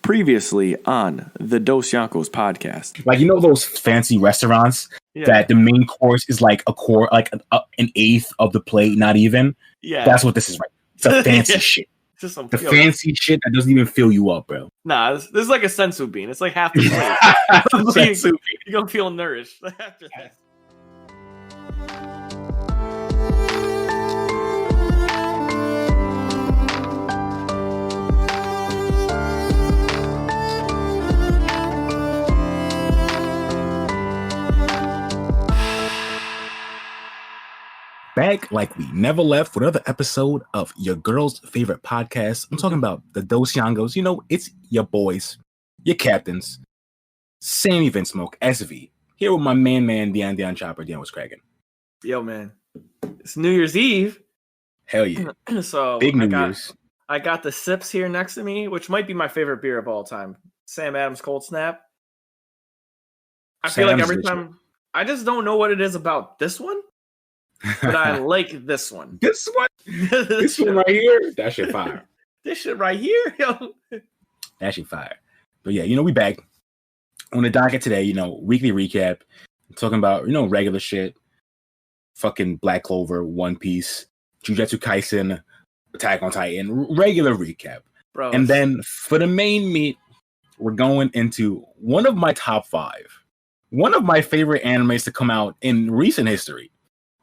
Previously on the Dosyonkos podcast. Like, you know those fancy restaurants that the main course is like an eighth of the plate, not even? Yeah. That's what this is, right? It's a fancy shit. Just some fancy shit that doesn't even fill you up, bro. Nah, this is like a sensu bean. It's like half the plate. You're going to feel nourished after this. Back like we never left with another episode of your girl's favorite podcast. I'm talking about the Dosyonkos. You know, it's your boys, your captains, Sammy Vince Smoke, SV. Here with my man, Deion Chopper. Deion, what's cracking? Yo, man. It's New Year's Eve. Hell yeah. So big New Year's. I got the sips here next to me, which might be my favorite beer of all time. Sam Adams Cold Snap. I feel like every time, I just don't know what it is about this one. But I like this one. This one right here. That shit fire. This shit right here, yo. That shit fire. But yeah, you know, we back on the docket today. You know, weekly recap. Talking about, you know, regular shit. Fucking Black Clover, One Piece, Jujutsu Kaisen, Attack on Titan. Regular recap. Bro. And then for the main meat, we're going into one of my top 5. One of my favorite animes to come out in recent history.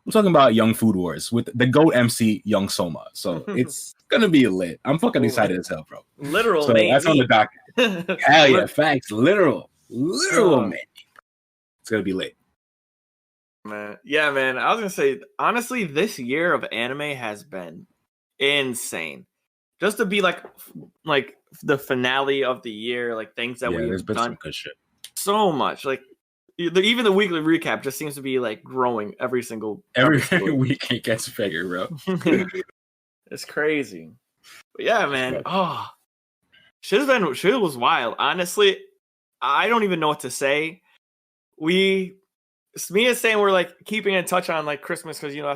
I'm talking about Young Food Wars with the GOAT MC Young Soma. So it's gonna be lit. I'm fucking excited as hell, bro. Literal, so man. That's on the docket. Hell yeah, facts. Literal, man. It's gonna be lit. Man, yeah, man. I was gonna say, honestly, this year of anime has been insane. Just to be like the finale of the year, like things that we've done. Some good shit. So much, like. Even the weekly recap just seems to be like growing every week. It gets bigger, bro. It's crazy. But yeah, man. Oh, shit was wild. Honestly, I don't even know what to say. Me and Sam were like keeping in touch on like Christmas because you know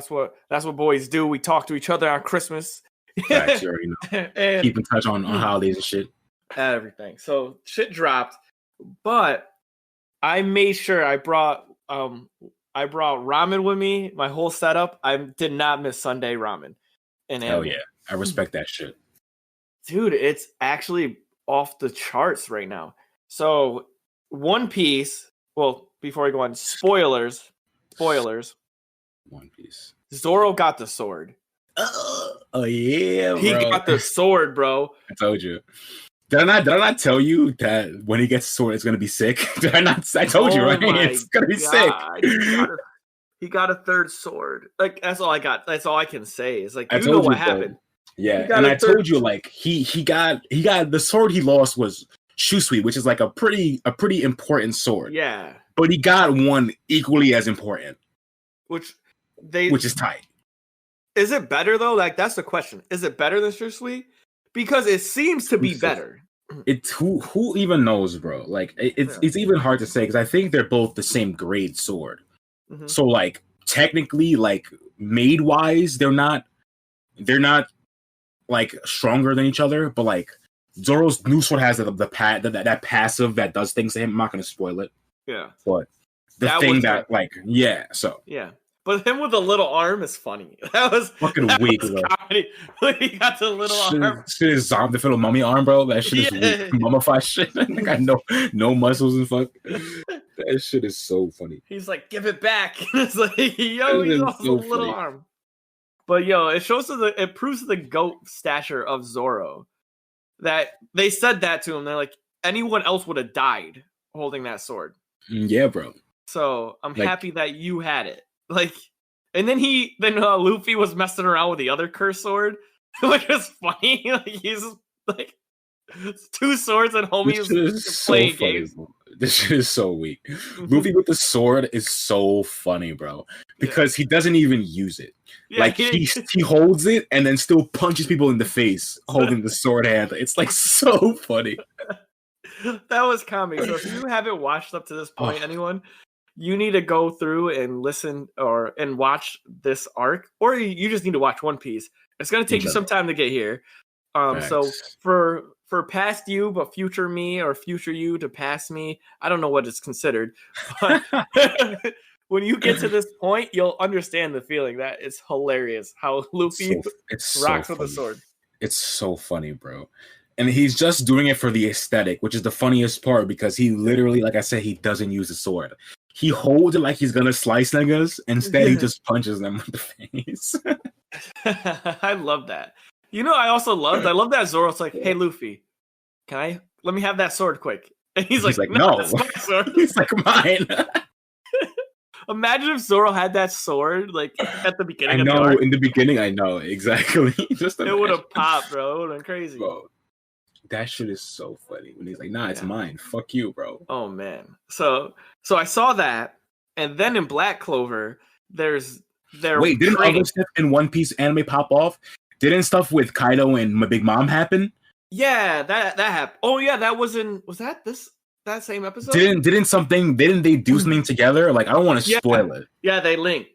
that's what boys do. We talk to each other on Christmas. Facts, you already know. And keep in touch on holidays and shit. Everything. So shit dropped, but. I made sure I brought ramen with me, my whole setup. I did not miss Sunday ramen. And hell yeah, I respect that shit, dude. It's actually off the charts right now. So One Piece. Well, before I go on, spoilers. One Piece. Zoro got the sword. Oh yeah, bro. He got the sword, bro. I told you. Did I not tell you that when he gets a sword, it's gonna be sick? Did I not? I told you, right? It's gonna be sick. He got a third sword. Like that's all I got. That's all I can say. Is like I told you what happened. Yeah, and I told you like he got the sword he lost was Shusui, which is like a pretty important sword. Yeah, but he got one equally as important, which is tight. Is it better though? Like that's the question. Is it better than Shusui? Because it seems to be better. It's who even knows, bro? Like it's even hard to say because I think they're both the same grade sword. Mm-hmm. So like technically, like made wise, they're not like stronger than each other. But like Zoro's new sword has that passive that does things to him. I'm not gonna spoil it. Yeah, but so. But him with a little arm is funny. That was fucking weak, bro. Comedy. He got the little arm. Shit is zombie, the little mummy arm, bro. That shit is weak. Mummified shit. I got no muscles and fuck. That shit is so funny. He's like, give it back. It's like, yo, he's also so a little arm. But yo, it proves the GOAT stature of Zoro. That they said that to him. They're like, anyone else would have died holding that sword. Yeah, bro. So I'm happy that you had it. Like, and then Luffy was messing around with the other curse sword, which was funny. Like he's like 2 swords and homie is playing games. This shit is so weak. Luffy with the sword is so funny, bro, because he doesn't even use it. Yeah, like he holds it and then still punches people in the face holding the sword hand. It's like so funny. That was comedy. So if you haven't watched up to this point, anyone. You need to go through and listen and watch this arc, or you just need to watch One Piece. It's going to take you some time to get here. So for for past you, but future me or future you to pass me. I don't know what it's considered, but when you get to this point, you'll understand the feeling. That it's hilarious how Luffy rocks with the sword. It's so funny, bro. And he's just doing it for the aesthetic, which is the funniest part because he literally, like I said, he doesn't use the sword. He holds it like he's gonna slice niggas. Instead, he just punches them in the face. I love that. You know, I love that Zoro's like, "Hey, Luffy, let me have that sword quick." And he's like, "No, that's my sword." He's like, "Mine." Imagine if Zoro had that sword like at the beginning. I know in the beginning. I know exactly. Just it would have popped, bro. It would have been crazy. Bro, that shit is so funny when he's like, "Nah, it's mine. Fuck you, bro." Oh man. So I saw that, and then in Black Clover, didn't other stuff in One Piece anime pop off? Didn't stuff with Kaido and my Big Mom happen? Yeah, that happened. Oh yeah, was that same episode? Didn't they do something together? Like, I don't want to spoil it. Yeah, they link.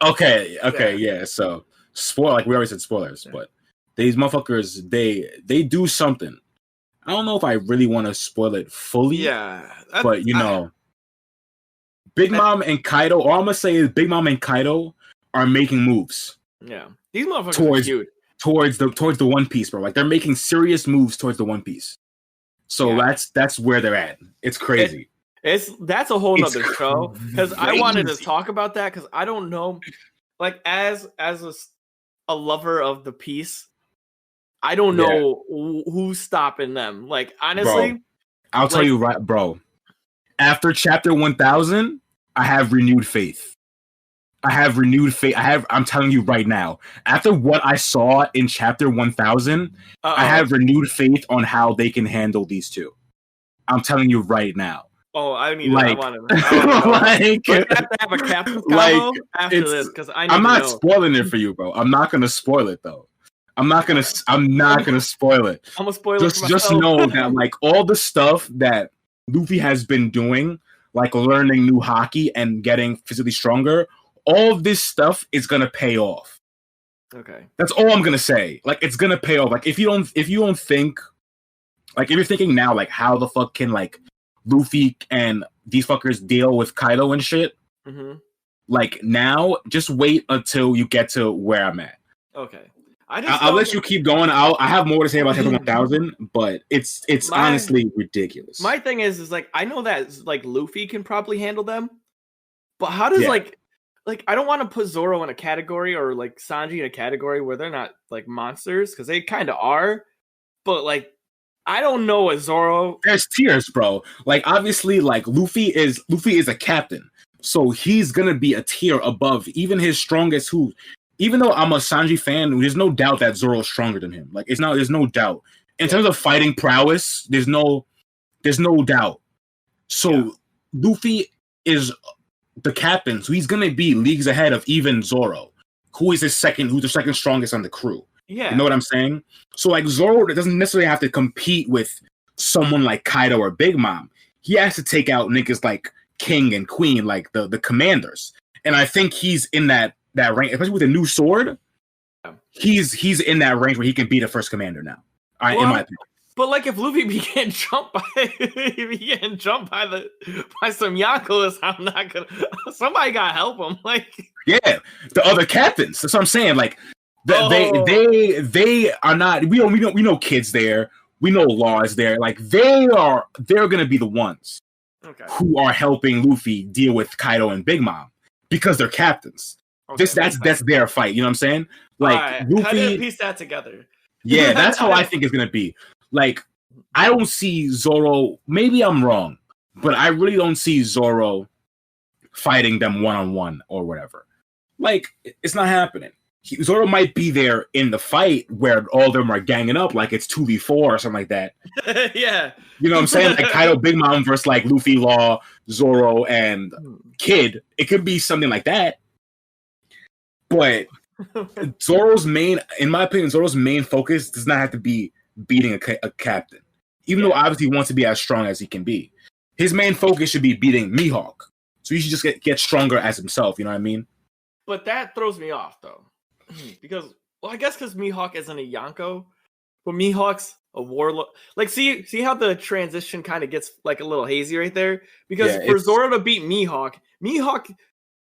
Okay, yeah. So spoil, like we already said, spoilers, but these motherfuckers, they do something. I don't know if I really want to spoil it fully. Yeah, but Big Mom and Kaido. All I'm gonna say is Big Mom and Kaido are making moves. Yeah, these motherfuckers are cute. Towards the One Piece, bro. Like, they're making serious moves towards the One Piece. So that's where they're at. It's crazy. That's a whole nother show, because I wanted to talk about that because I don't know, like as a lover of the piece, I don't know who's stopping them. Like, honestly, bro, I'll tell you right, bro. After chapter 1000, I have renewed faith. I'm telling you right now. After what I saw in chapter 1000, I have renewed faith on how they can handle these two. I'm telling you right now. Oh, I want to like, have to have a captain combo after this because I'm not spoiling it for you, bro. I'm not gonna spoil it though. I'm not gonna spoil it. I'm gonna spoil it. Just know that like all the stuff that Luffy has been doing, like learning new haki and getting physically stronger, all of this stuff is gonna pay off. Okay, that's all I'm gonna say. Like, it's gonna pay off. Like, if you don't think, like, if you're thinking now, like, how the fuck can like Luffy and these fuckers deal with Kaido and shit? Mm-hmm. Like, now, just wait until you get to where I'm at. Okay, I'll let you keep going. I have more to say about chapter 1000, but it's honestly ridiculous. My thing is like, I know that like Luffy can probably handle them, but how does like I don't want to put Zoro in a category or like Sanji in a category where they're not like monsters, because they kind of are, but like I don't know what Zoro. There's tiers, bro. Like, obviously, like Luffy is a captain, so he's gonna be a tier above even his strongest. Even though I'm a Sanji fan, there's no doubt that Zoro's stronger than him. Like, there's no doubt in terms of fighting prowess. There's no doubt. So Luffy is the captain, so he's gonna be leagues ahead of even Zoro, who's the second strongest on the crew. Yeah, you know what I'm saying? So like, Zoro doesn't necessarily have to compete with someone like Kaido or Big Mom. He has to take out niggas like King and Queen, like the commanders. And I think he's in that range, especially with a new sword. He's in that range where he can be the first commander now. In my opinion. But like, if Luffy began jumped by some Yonkos, I'm not gonna. Somebody gotta help him. Like, the other captains. That's what I'm saying. Like, they are not. We know kids there. We know Law is there. Like, they're gonna be the ones who are helping Luffy deal with Kaido and Big Mom because they're captains. Okay, that's their fight. You know what I'm saying? Like, Luffy, piece that together. Yeah, that's how I think it's gonna be. Like, I don't see Zoro. Maybe I'm wrong, but I really don't see Zoro fighting them one-on-one or whatever. Like, it's not happening. Zoro might be there in the fight where all of them are ganging up, like it's 2v4 or something like that. Yeah. You know what I'm saying? Like Kaido, Big Mom versus like Luffy, Law, Zoro, and Kid. It could be something like that. But in my opinion, Zoro's main focus does not have to be beating a captain. Even though obviously he wants to be as strong as he can be. His main focus should be beating Mihawk. So he should just get stronger as himself, you know what I mean? But that throws me off, though. Because, well, I guess because Mihawk isn't a Yonko, but Mihawk's a warlord. Like, see how the transition kind of gets like a little hazy right there? Because Yeah, for Zoro to beat Mihawk,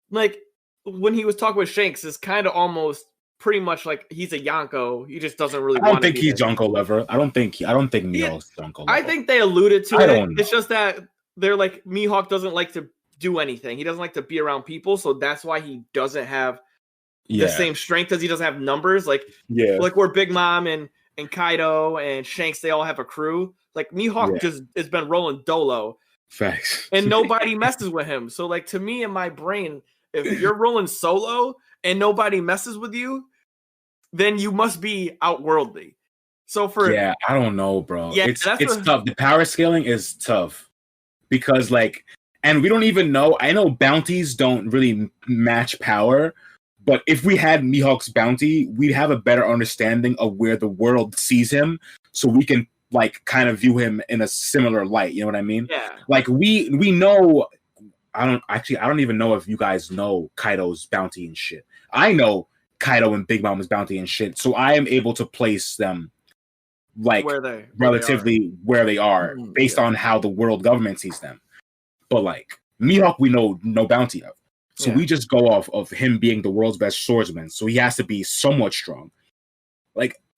like when he was talking with Shanks, is kind of almost pretty much like he's a Yonko. He just doesn't really I don't want to think be he's there. Yonko level. I don't think Yeah, Mihawk's Yonko I level. think they alluded to I it. don't know. It's just that they're like Mihawk doesn't like to do anything. He doesn't like to be around people, so that's why he doesn't have the same strength as he doesn't have numbers. Like where Big Mom and Kaido and Shanks, they all have a crew. Like Mihawk just has been rolling dolo. Facts. And nobody messes with him. So like to me in my brain, if you're rolling solo and nobody messes with you, then you must be outworldly. So I don't know, bro. It's tough. The power scaling is tough because and we don't even know. I know bounties don't really match power, but if we had Mihawk's bounty, we'd have a better understanding of where the world sees him, so we can kind of view him in a similar light. You know what I mean? Yeah. Like we know. I don't even know if you guys know Kaido's bounty and shit. I know Kaido and Big Mom's bounty and shit, so I am able to place them relatively where they are based on how the world government sees them. But Mihawk, we know no bounty of, so we just go off of him being the world's best swordsman. So he has to be somewhat strong.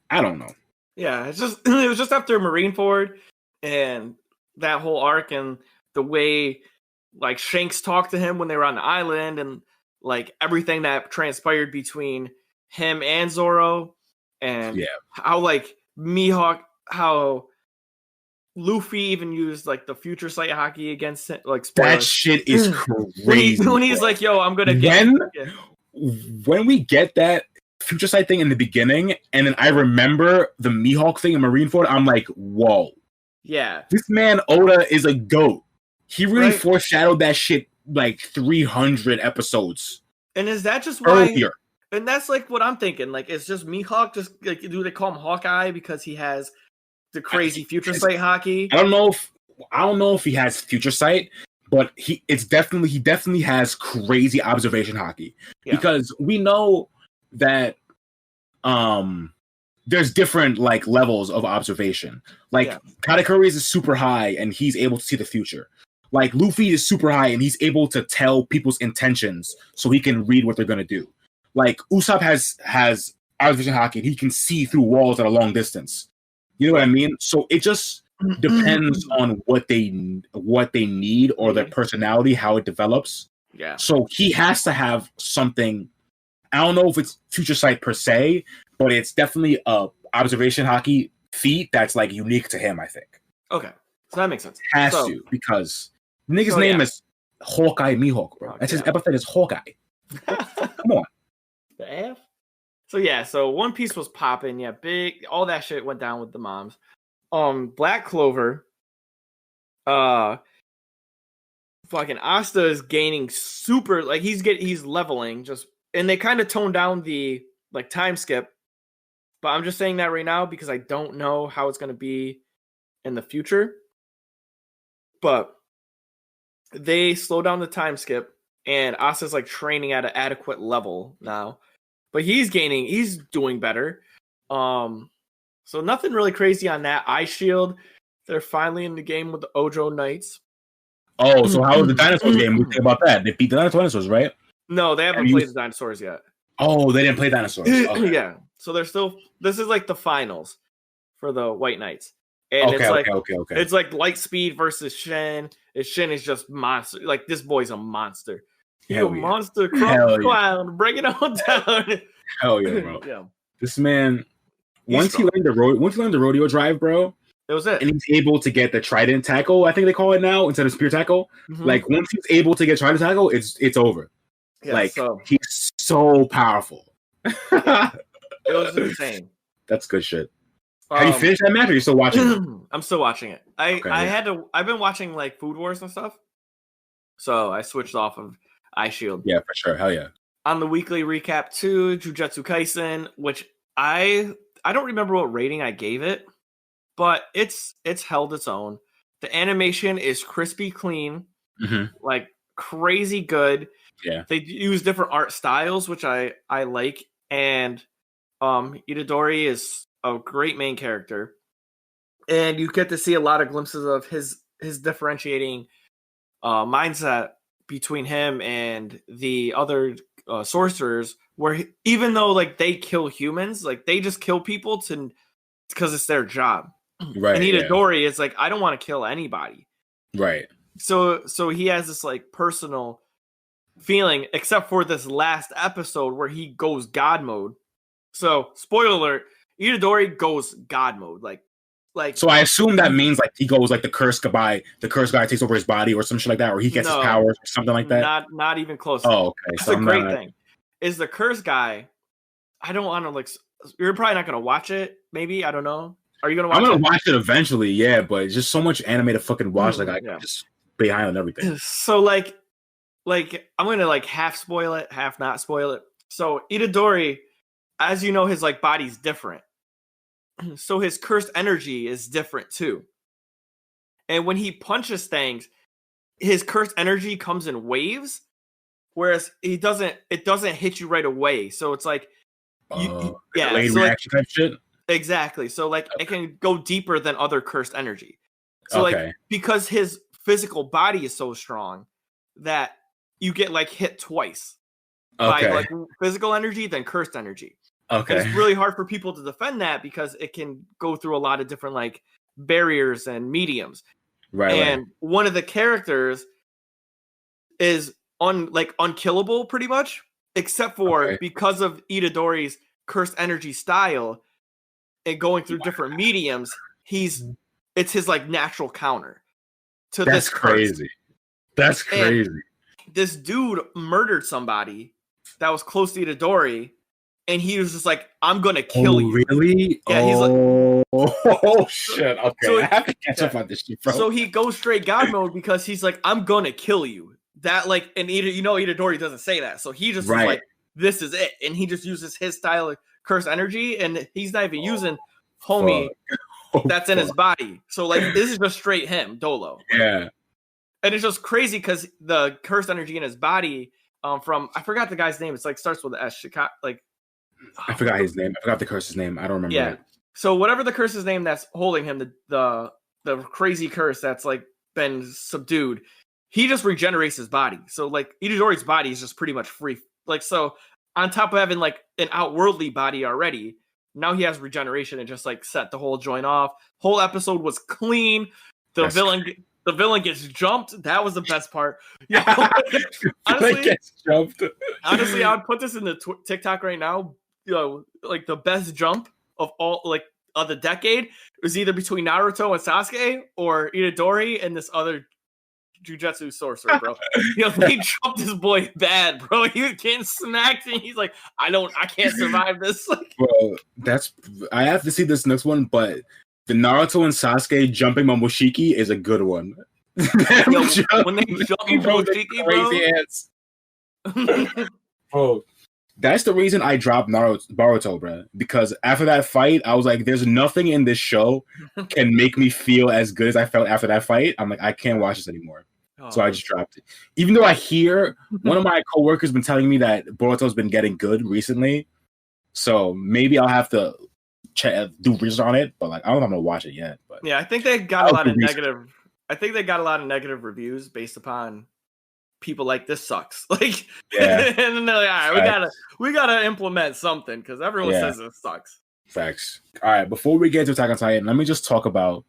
I don't know. Yeah, it was just after Marineford and that whole arc and the way Shanks talked to him when they were on the island and everything that transpired between him and Zoro and how Mihawk, how Luffy even used the future sight hockey against it. That shit is crazy. when he's like, "Yo, I'm gonna get." When we get that future sight thing in the beginning, and then I remember the Mihawk thing in Marineford, I'm like, "Whoa, yeah, this man Oda is a goat." He really foreshadowed that shit 300 episodes. And is that just why? Earlier. And that's what I'm thinking. It's just Mihawk. Just do they call him Hawkeye because he has the crazy future sight hockey? I don't know if he has future sight, but he definitely has crazy observation hockey because we know that there's different levels of observation. Katakuri is super high and he's able to see the future. Luffy is super high and he's able to tell people's intentions so he can read what they're gonna do. Usopp has observation hockey and he can see through walls at a long distance. You know what I mean? So it just depends on what they need or their personality, how it develops. Yeah. So he has to have something. I don't know if it's future sight per se, but it's definitely a observation hockey feat that's unique to him, I think. Okay. So that makes sense. Has to, because nigga's name is Hawkeye Mihawk, bro. That's his epithet is Hawkeye. Come on. The F? So One Piece was popping, big, all that shit went down with the moms. Black Clover, fucking Asta is gaining super, he's leveling, and they kind of toned down the time skip, but I'm just saying that right now because I don't know how it's going to be in the future. But they slow down the time skip, and Asta's training at an adequate level now. But he's doing better. So nothing really crazy on that. Ice Shield, they're finally in the game with the Ojo Knights. Oh, so how was the dinosaurs game? We think about that. They beat the dinosaurs, right? No, they haven't played the dinosaurs yet. Oh, they didn't play dinosaurs. Okay. Yeah. So they're still. This is the finals for the White Knights. And okay. It's Lightspeed versus Shen. And Shen is just monster. This boy's a monster. He's a monster. Clown. Bring it on down. Hell yeah, bro. Yeah. This man, once he learned the rodeo drive, bro, that was it. And he's able to get the trident tackle, I think they call it now, instead of spear tackle. Mm-hmm. Once he's able to get trident tackle, it's over. Yeah, he's so powerful. It was insane. That's good shit. Have you finished that match or are you still watching it? I'm still watching it. I've been watching Food Wars and stuff. So I switched off of Eye Shield. Yeah, for sure. Hell yeah. On the weekly recap to Jujutsu Kaisen, which I don't remember what rating I gave it, but it's held its own. The animation is crispy clean, crazy good. Yeah. They use different art styles, which I like, and Itadori is a great main character. and you get to see a lot of glimpses of his differentiating mindset between him and the other sorcerers, where even though like they kill humans, like they just kill people because it's their job. Right. And Itadori is like, I don't want to kill anybody. Right. So he has this like personal feeling, except for this last episode where he goes God mode. So spoiler alert, Itadori goes God mode. Like. So I assume that means like he goes like the curse guy takes over his body or some shit like that, or he gets his powers or something like that. Not even close. Oh, okay. That's a great thing. Is the curse guy? I don't want to like. You're probably not gonna watch it. Maybe, I don't know. Are you gonna watch it? I'm gonna watch it eventually. Yeah, but it's just so much anime to fucking watch. Like I can just behind on everything. So like I'm gonna like half spoil it, half not spoil it. So Itadori, as you know, his like body's different. So his cursed energy is different too. And when he punches things, his cursed energy comes in waves, whereas it doesn't hit you right away. So it's like, so reaction type shit. Exactly. So like it can go deeper than other cursed energy. So like because his physical body is so strong that you get like hit twice by like physical energy than cursed energy. Okay. And it's really hard for people to defend that because it can go through a lot of different like barriers and mediums. Right. And one of the characters is unkillable pretty much, except for because of Itadori's cursed energy style and going through different mediums, it's his like natural counter to this curse. That's crazy. And this dude murdered somebody that was close to Itadori. And he was just like, I'm going to kill you. Really? Yeah, he's like... shit. Okay, so I have to catch up on this shit, bro. So he goes straight God mode because he's like, I'm going to kill you. That, like, and Itadori doesn't say that. So he just was like, this is it. And he just uses his style of curse energy. And he's not even using homie that's in his body. So, like, this is just straight him, Dolo. Yeah. And it's just crazy because the curse energy in his body from, I forgot the guy's name. It's like, starts with an S. I forgot his name. I forgot the curse's name. I don't remember. Yeah. So whatever the curse's name that's holding him, the crazy curse that's like been subdued, he just regenerates his body. So like Itadori's body is just pretty much free. Like, so on top of having like an outworldly body already, now he has regeneration and just like set the whole joint off. Whole episode was clean. The villain gets jumped. That was the best part. Honestly, gets jumped. Honestly, I would put this in the TikTok right now. You know, like the best jump of all, like of the decade, was either between Naruto and Sasuke or Itadori and this other jujutsu sorcerer, bro. They jumped this boy bad, bro. He was getting smacked, and he's like, I can't survive this. Bro, I have to see this next one, but the Naruto and Sasuke jumping Momoshiki is a good one. When they jump Momoshiki, bro. Bro, that's the reason I dropped Boruto, bro. Because after that fight, I was like, there's nothing in this show can make me feel as good as I felt after that fight. I'm like, I can't watch this anymore. So I just dropped it. Even though I hear one of my coworkers been telling me that Boruto's been getting good recently. So maybe I'll have to do research on it. But like, I don't know if I'm gonna watch it yet. But yeah, I think they got a lot of negative. I think they got a lot of negative reviews based upon people like, this sucks. Like, and then they're like, all right, we gotta implement something because everyone says it sucks. Facts. All right, before we get to Attack on Titan, let me just talk about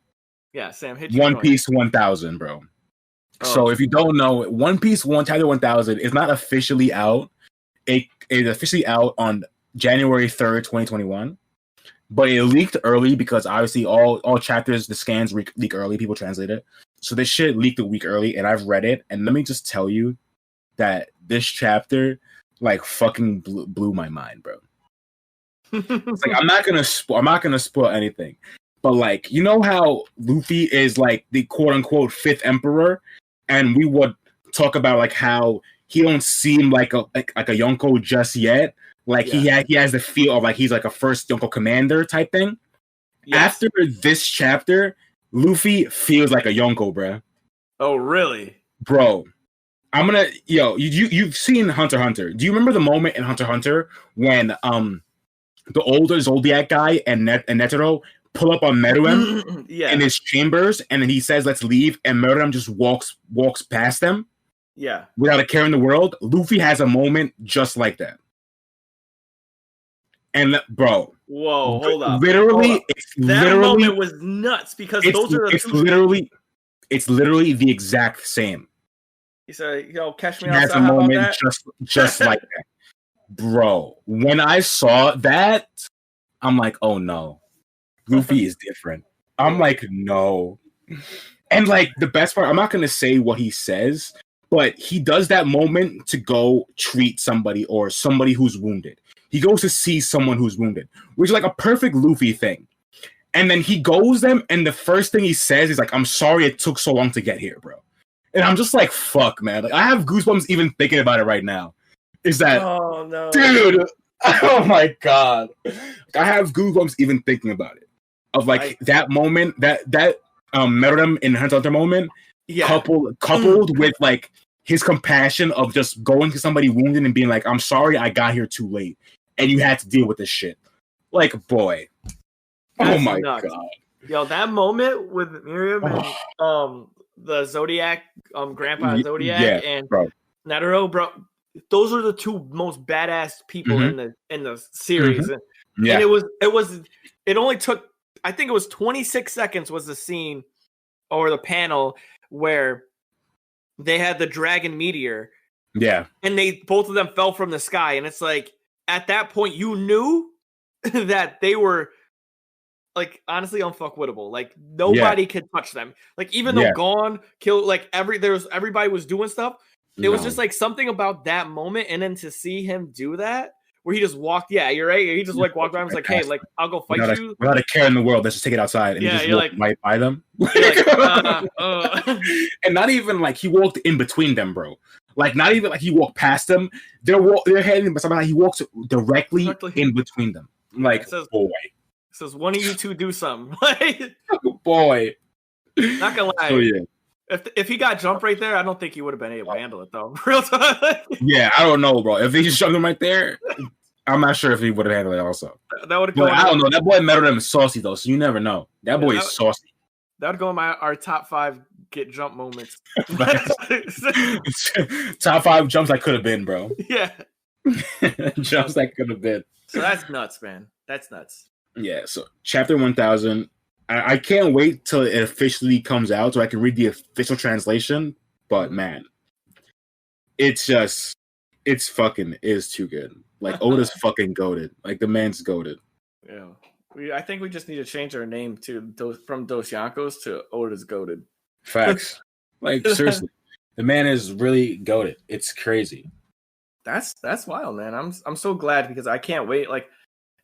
Sam, hit One Piece 1000, bro. So if you don't know, One Piece Titan 1000 is not officially out. It is officially out on January 3rd, 2021. But it leaked early because obviously all chapters, the scans leak early. People translate it. So this shit leaked a week early, and I've read it. And let me just tell you that this chapter, like, fucking blew my mind, bro. It's like, I'm not gonna spoil anything, but like, you know how Luffy is like the quote unquote fifth emperor, and we would talk about like how he don't seem like a Yonko just yet. Like he has the feel of like he's like a first Yonko commander type thing. Yes. After this chapter, Luffy feels like a Yonko, bro. Oh, really? Bro, I'm gonna you've seen Hunter x Hunter. Do you remember the moment in Hunter x Hunter when the older Zodiac guy and Netero pull up on Meat.M yeah. in his chambers, and then he says, "Let's leave," and Meat.M just walks past them. Yeah. Without a care in the world. Luffy has a moment just like that. And bro, whoa, hold up. Literally, it's that literally moment was nuts because those are the it's literally the exact same. He said, "Yo, catch me outside." Has a moment just like that, bro. When I saw that, I'm like, oh no, Luffy is different. I'm like, no, and like the best part, I'm not gonna say what he says, but he does that moment to go treat somebody or somebody who's wounded. He goes to see someone who's wounded, which is like a perfect Luffy thing. And then he goes them, and the first thing he says is like, "I'm sorry it took so long to get here, bro." And I'm just like, fuck, man. Like, I have goosebumps even thinking about it right now. Is that, oh no, dude? Oh my god, like, I have goosebumps even thinking about it. Of like that moment, that Merit.M in Hunter x Hunter moment, coupled with like his compassion of just going to somebody wounded and being like, "I'm sorry, I got here too late, and you had to deal with this shit." Like, boy, oh my god, yo, that moment with Miriam and the Zodiac, Grandpa Zodiac and Netero, bro. Those are the two most badass people in the series, and it only took, I think it was 26 seconds was the scene or the panel where they had the dragon meteor, and they both of them fell from the sky, and it's like at that point you knew that they were like honestly unfuckwittable. Like nobody could touch them. Like even though Gon killed, like everybody was doing stuff. It was just like something about that moment, and then to see him do that, where he just walked. Yeah, you're right. He just like walked around. And was like, "Hey, like I'll go fight you." Without a care in the world, let's just take it outside. And he just walked right by them. And not even like he walked in between them, bro. Like not even like he walked past them. They're heading, but somehow he walks directly in between them. Like, boy. It says, "One of you two do something." Boy. Not gonna lie. Oh, yeah. If he got jumped right there, I don't think he would have been able to handle it though. Real time. Yeah, I don't know, bro. If he just jumped him right there, I'm not sure if he would have handled it also. That would have I don't know. That boy Merit.M is saucy though, so you never know. That boy is saucy. That would go in our top 5 get jump moments. Top 5 jumps that could have been, bro. Yeah. Jumps that could have been. So that's nuts, man. That's nuts. Yeah, so chapter 1000. I can't wait till it officially comes out so I can read the official translation. But man, it's fucking is too good. Like Oda's fucking goated. Like the man's goated. Yeah, I think we just need to change our name to from Dosyonkos to Oda's goated. Facts. Like seriously, the man is really goated. It's crazy. That's wild, man. I'm so glad because I can't wait. Like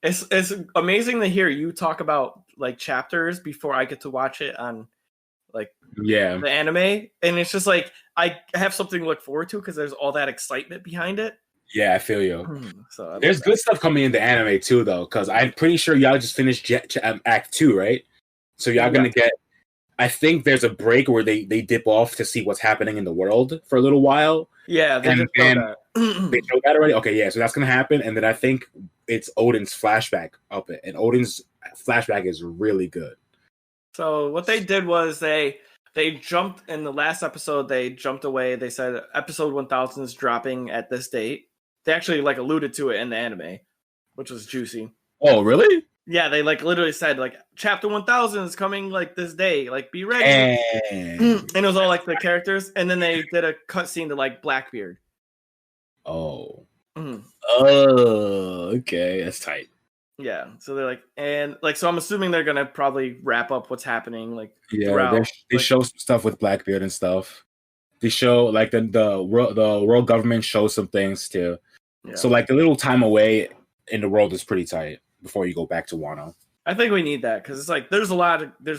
it's amazing to hear you talk about like chapters before I get to watch it on like the anime, and it's just like I have something to look forward to because there's all that excitement behind it. Yeah, I feel you. So there's good stuff coming in the anime too, though, because I'm pretty sure y'all just finished Act 2, right? So y'all gonna get. I think there's a break where they dip off to see what's happening in the world for a little while. Yeah, they just showed that. They showed that already. Okay, yeah, so that's gonna happen, and then I think it's Odin's flashback up it, and Odin's flashback is really good. So what they did was they jumped in the last episode. They jumped away. They said episode 1000 is dropping at this date. They actually like alluded to it in the anime, which was juicy. Oh, really? Yeah, they like literally said like chapter 1000 is coming like this day. Like be ready. And it was all like the characters, and then they did a cutscene to like Blackbeard. Oh. Oh, okay, that's tight. Yeah, so they're like, and like, so I'm assuming they're gonna probably wrap up what's happening. Like, they show some stuff with Blackbeard and stuff. They show like the world government shows some things too. Yeah. So like the little time away in the world is pretty tight before you go back to Wano. I think we need that because it's like there's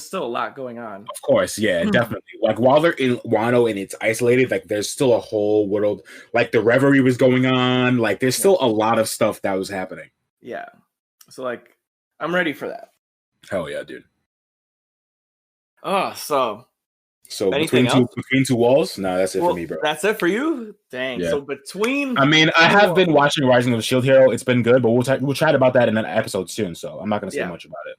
still a lot going on. Of course, yeah, definitely. Like while they're in Wano and it's isolated, like there's still a whole world. Like the reverie was going on. Like there's still a lot of stuff that was happening. Yeah. So like I'm ready for that. Hell yeah, dude. Oh, so between two walls? No, that's it for me, bro. That's it for you? Dang. Yeah. So between I mean, I have been watching Rising of the Shield Hero. It's been good, but we'll chat about that in an episode soon, so I'm not gonna say much about it.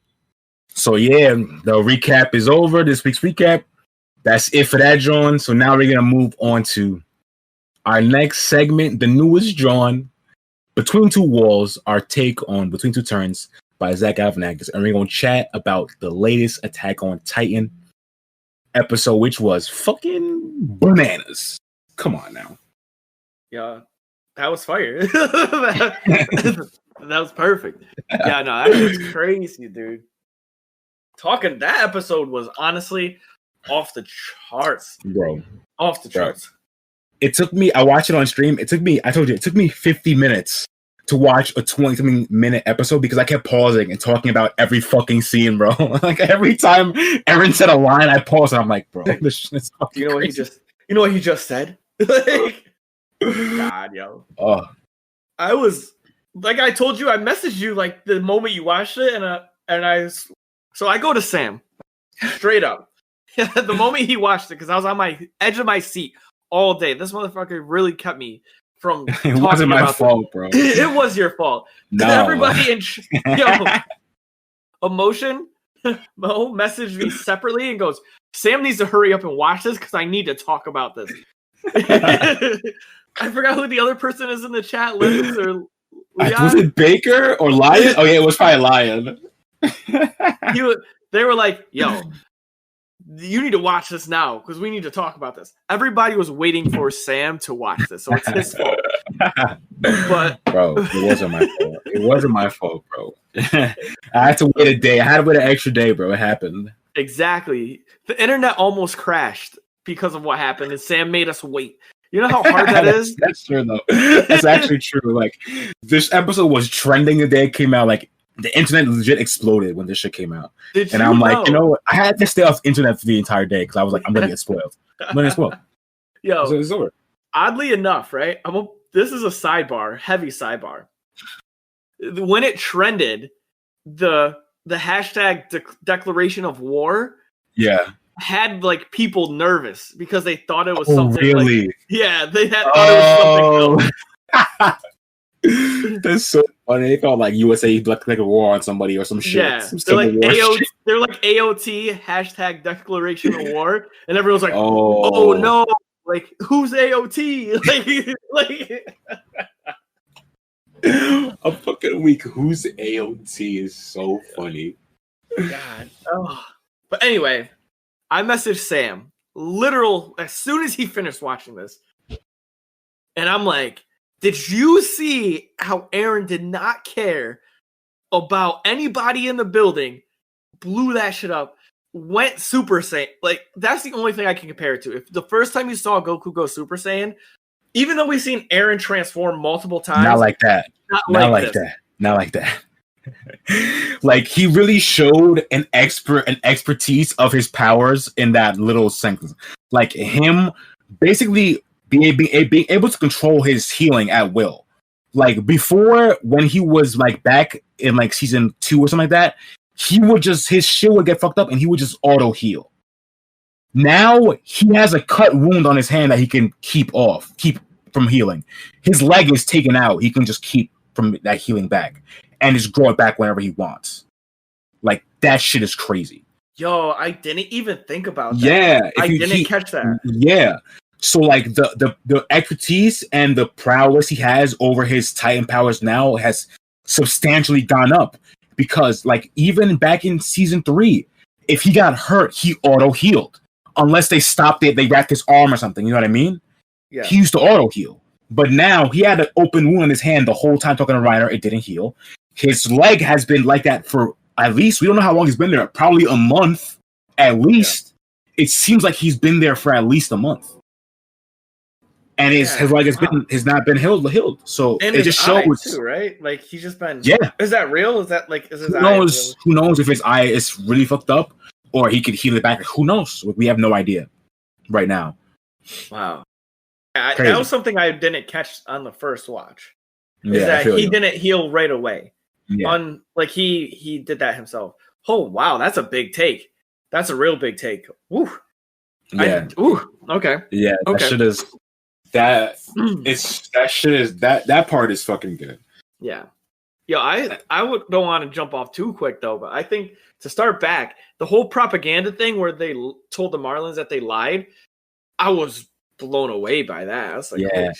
So yeah, the recap is over. This week's recap. That's it for that, John. So now we're gonna move on to our next segment, the newest drawn, Between Two Walls, our take on Between Two Turns by Zach Galifianakis, and we're gonna chat about the latest Attack on Titan episode, which was fucking bananas. Come on now. Yeah, that was fire. that was perfect. Yeah, no, that was crazy, dude. That episode was honestly off the charts, bro. Off the charts. It took me, I watched it on stream. It took me 50 minutes to watch a 20-minute episode because I kept pausing and talking about every fucking scene, bro. Like every time Aaron said a line, I paused and I'm like, bro, this is fucking you know crazy. what he just said? Like, God, yo. I was, like I told you, I messaged you like the moment you watched it, so I go to Sam, straight up. The moment he watched it, because I was on my edge of my seat all day. This motherfucker really kept me from it wasn't my fault, bro. It was your fault. No. Everybody Emotion Mo messaged me separately and goes, Sam needs to hurry up and watch this because I need to talk about this. I forgot who the other person is in the chat. Liz or Leon? Was it Baker or Lion? Oh yeah, it was probably Lion. They were like, yo, you need to watch this now because we need to talk about this. Everybody was waiting for Sam to watch this, so it's his fault. But bro, it wasn't my fault. It wasn't my fault, bro. I had to wait a day. I had to wait an extra day, bro. It happened. Exactly. The internet almost crashed because of what happened, and Sam made us wait. You know how hard that is? That's true, though. That's actually true. Like, this episode was trending the day it came out. Like, the internet legit exploded when this shit came out. And I'm like, you know what? I had to stay off the internet for the entire day because I was like, I'm going to get spoiled. Yo, so it's over. Oddly enough, right? This is a sidebar, heavy sidebar. When it trended, the hashtag declaration of war had like people nervous because they thought it was something. Really? Like, yeah, they thought it was something else. That's so funny. They thought like USA declared a war on somebody or some shit. Yeah, they're like AOT hashtag declaration of war, and everyone's like, oh no, like who's AOT? like a fucking week. Who's AOT is so funny. God. Oh. But anyway, I messaged Sam as soon as he finished watching this, and I'm like, did you see how Aaron did not care about anybody in the building, blew that shit up, went Super Saiyan? Like, that's the only thing I can compare it to. If the first time you saw Goku go Super Saiyan, even though we've seen Aaron transform multiple times. Not like that. Not like that. Like, he really showed an expertise of his powers in that little sentence. Like, him basically being able to control his healing at will. Like, before, when he was like back in like season 2 or something like that, his shit would get fucked up and he would just auto heal. Now he has a cut wound on his hand that he can keep from healing. His leg is taken out. He can just keep from that healing back and just grow it back whenever he wants. Like, that shit is crazy. Yo, I didn't even think about that. Yeah. I didn't catch that. Yeah. So, like, the expertise and the prowess he has over his Titan powers now has substantially gone up. Because, like, even back in season 3, if he got hurt, he auto-healed. Unless they stopped it, they wrapped his arm or something, you know what I mean? Yeah. He used to auto-heal. But now, he had an open wound in his hand the whole time talking to Reiner. It didn't heal. His leg has been like that for at least, we don't know how long he's been there, probably a month at least. Yeah. It seems like he's been there for at least a month. And his leg has not been healed. So and it just shows too, right? Like, he's just been. Yeah. Is that real? Is that like? Is his Who knows if his eye is really fucked up or he could heal it back? Who knows? We have no idea right now. Wow. That was something I didn't catch on the first watch. Is that he didn't heal right away? Yeah. Like he did that himself. Oh wow, that's a big take. That's a real big take. Woo. Yeah. Okay. Yeah. That shit is. That part is fucking good. Yeah. Yeah, don't want to jump off too quick though, but I think to start back, the whole propaganda thing where they told the Marlins that they lied, I was blown away by that. I was like, yeah,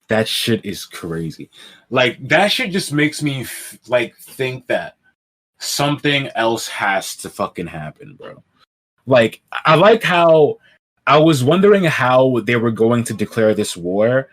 that shit is crazy. Like that shit just makes me think that something else has to fucking happen, bro. Like I like how I was wondering how they were going to declare this war,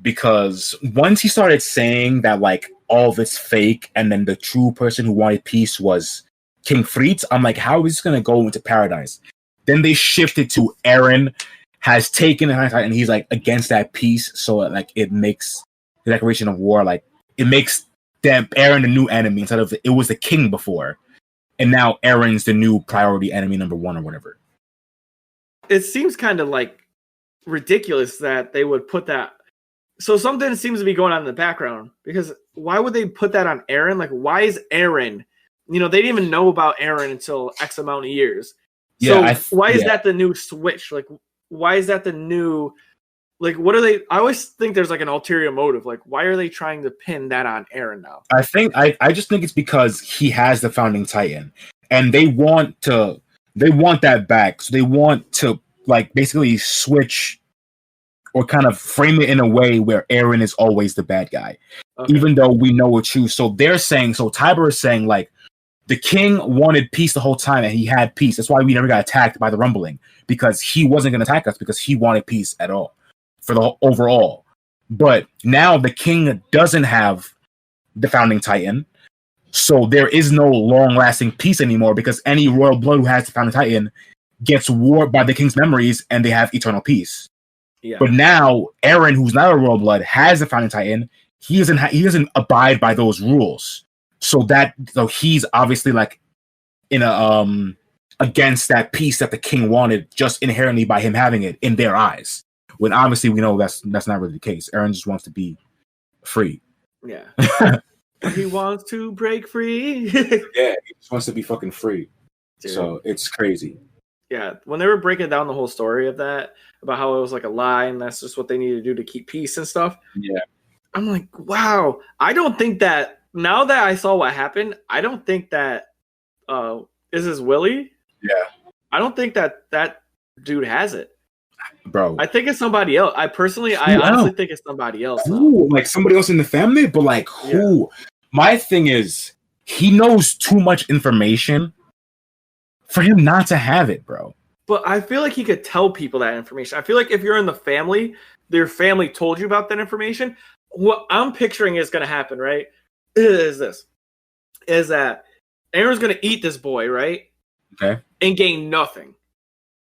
because once he started saying that like all of it's fake and then the true person who wanted peace was King Fritz, I'm like, how is this going to go into paradise? Then they shifted to Eren has taken it and he's like against that peace, so like it makes the declaration of war, like it makes them Eren the new enemy instead of it was the king before, and now Eren's the new priority enemy number one or whatever. It seems kind of like ridiculous that they would put that. So something seems to be going on in the background, because why would they put that on Eren? Like, why is Eren? They didn't even know about Eren until X amount of years. So why is that the new switch? Like, why is that the new? Like, what are they? I always think there's like an ulterior motive. Like, why are they trying to pin that on Eren now? I just think it's because he has the founding Titan, and they want that back. So they want to like basically switch or kind of frame it in a way where Eren is always the bad guy, even though we know it's true. So Tiber is saying like the king wanted peace the whole time and he had peace. That's why we never got attacked by the rumbling, because he wasn't going to attack us because he wanted peace at all for the overall. But now the king doesn't have the founding Titan. So there is no long-lasting peace anymore, because any royal blood who has the founding Titan gets warped by the king's memories and they have eternal peace. Yeah. But now Eren, who's not a royal blood, has the founding Titan. He doesn't abide by those rules. So he's obviously like in a against that peace that the king wanted, just inherently by him having it in their eyes. When obviously we know that's not really the case. Eren just wants to be free. Yeah. He wants to break free. Yeah, he just wants to be fucking free. Dude. So it's crazy. Yeah, when they were breaking down the whole story of that, about how it was like a lie and that's just what they need to do to keep peace and stuff. Yeah. I'm like, wow. I don't think that, now that I saw what happened, I don't think that, is this Willie? Yeah. I don't think that dude has it. Bro. I think it's somebody else. I honestly think it's somebody else. Who? Like somebody else in the family? But like who? Yeah. My thing is, he knows too much information for him not to have it, bro. But I feel like he could tell people that information. I feel like if you're in the family, their family told you about that information. What I'm picturing is going to happen, right? Is that Aaron's going to eat this boy, right? Okay. And gain nothing.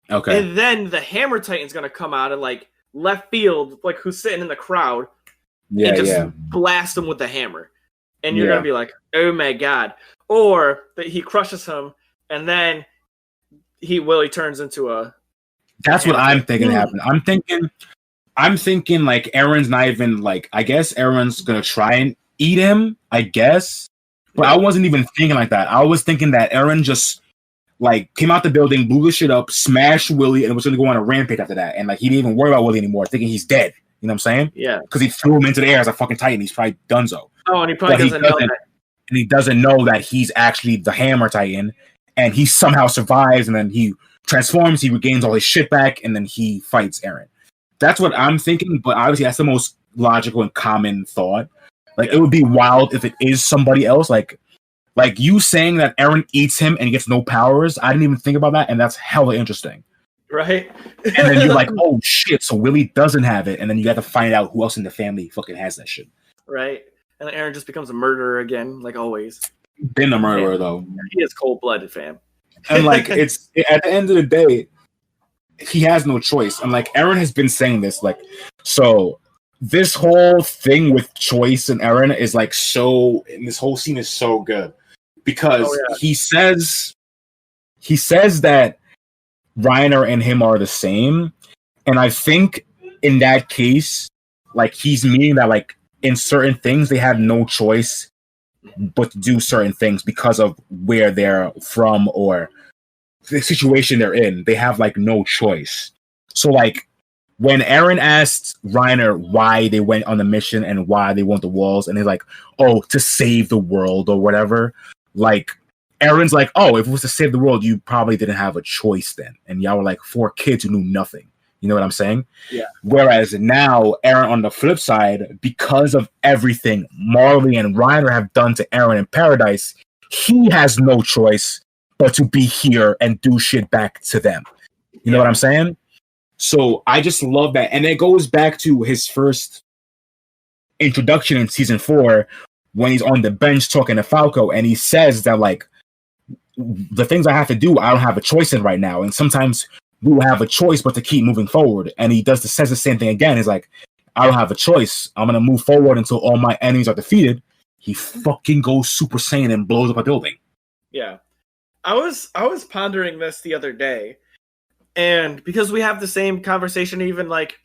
Okay. And then the Hammer Titan's going to come out of like left field, like who's sitting in the crowd, and just blast him with the hammer. And you're going to be like, oh my God. Or that he crushes him and then Willie turns into a. That's what I'm thinking happened. I'm thinking like Aaron's not even like, I guess Aaron's going to try and eat him, I guess. But I wasn't even thinking like that. I was thinking that Eren just like came out the building, blew the shit up, smashed Willie, and was going to go on a rampage after that. And like he didn't even worry about Willie anymore, thinking he's dead. You know what I'm saying? Yeah. Because he threw him into the air as a fucking Titan. He's probably donezo. Oh, and he probably doesn't know that. And he doesn't know that he's actually the Hammer Titan. And he somehow survives, and then he transforms, he regains all his shit back, and then he fights Eren. That's what I'm thinking, but obviously that's the most logical and common thought. Like, it would be wild if it is somebody else. Like you saying that Eren eats him and he gets no powers, I didn't even think about that, and that's hella interesting. Right? And then you're like, oh shit, so Willie doesn't have it, and then you got to find out who else in the family fucking has that shit. Right. And Eren just becomes a murderer again, like always. Been a murderer, though. He is cold-blooded, fam. And like, it's at the end of the day, he has no choice. And like, Eren has been saying this, like, so this whole thing with choice and Eren is like so, and this whole scene is so good because he says that Reiner and him are the same. And I think in that case, like, he's meaning that like in certain things, they have no choice but to do certain things because of where they're from or the situation they're in. They have like no choice. So like when Aaron asked Reiner why they went on the mission and why they want the walls, and he's like, "Oh, to save the world or whatever." Like Aaron's like, "Oh, if it was to save the world, you probably didn't have a choice then." And y'all were like 4 kids who knew nothing. You know what I'm saying? Yeah. Whereas now, Aaron, on the flip side, because of everything Marley and Reiner have done to Aaron in Paradise, he has no choice but to be here and do shit back to them. You know what I'm saying? So I just love that. And it goes back to his first introduction in season 4 when he's on the bench talking to Falco, and he says that, like, the things I have to do, I don't have a choice in right now. And sometimes we will have a choice but to keep moving forward. And he says the same thing again. He's like, I don't have a choice. I'm going to move forward until all my enemies are defeated. He fucking goes Super Saiyan and blows up a building. Yeah. I was pondering this the other day. And because we have the same conversation, even like,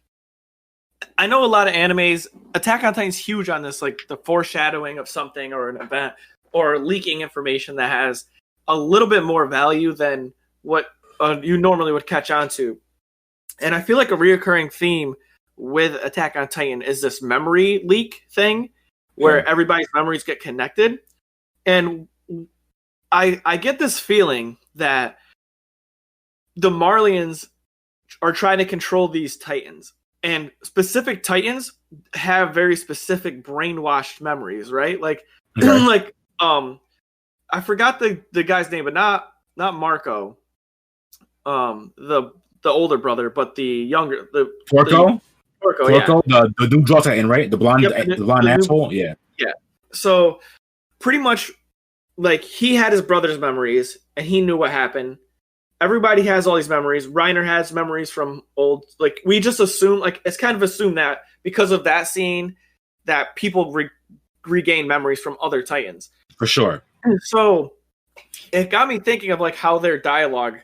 I know a lot of animes, Attack on Titan's huge on this, like the foreshadowing of something or an event or leaking information that has a little bit more value than what you normally would catch on to. And I feel like a reoccurring theme with Attack on Titan is this memory leak thing where everybody's memories get connected. And I get this feeling that the Marlians are trying to control these Titans, and specific Titans have very specific brainwashed memories, right? Like, like, I forgot the guy's name, but not Marco, the older brother, but the younger, Torko, yeah. the dude draw Titan, right? The blonde, the blonde asshole, yeah. So pretty much, like, he had his brother's memories, and he knew what happened. Everybody has all these memories. Reiner has memories from old, like, we just assume, like, it's kind of assumed that because of that scene that people regain memories from other Titans. For sure. So it got me thinking of, like, how their dialogue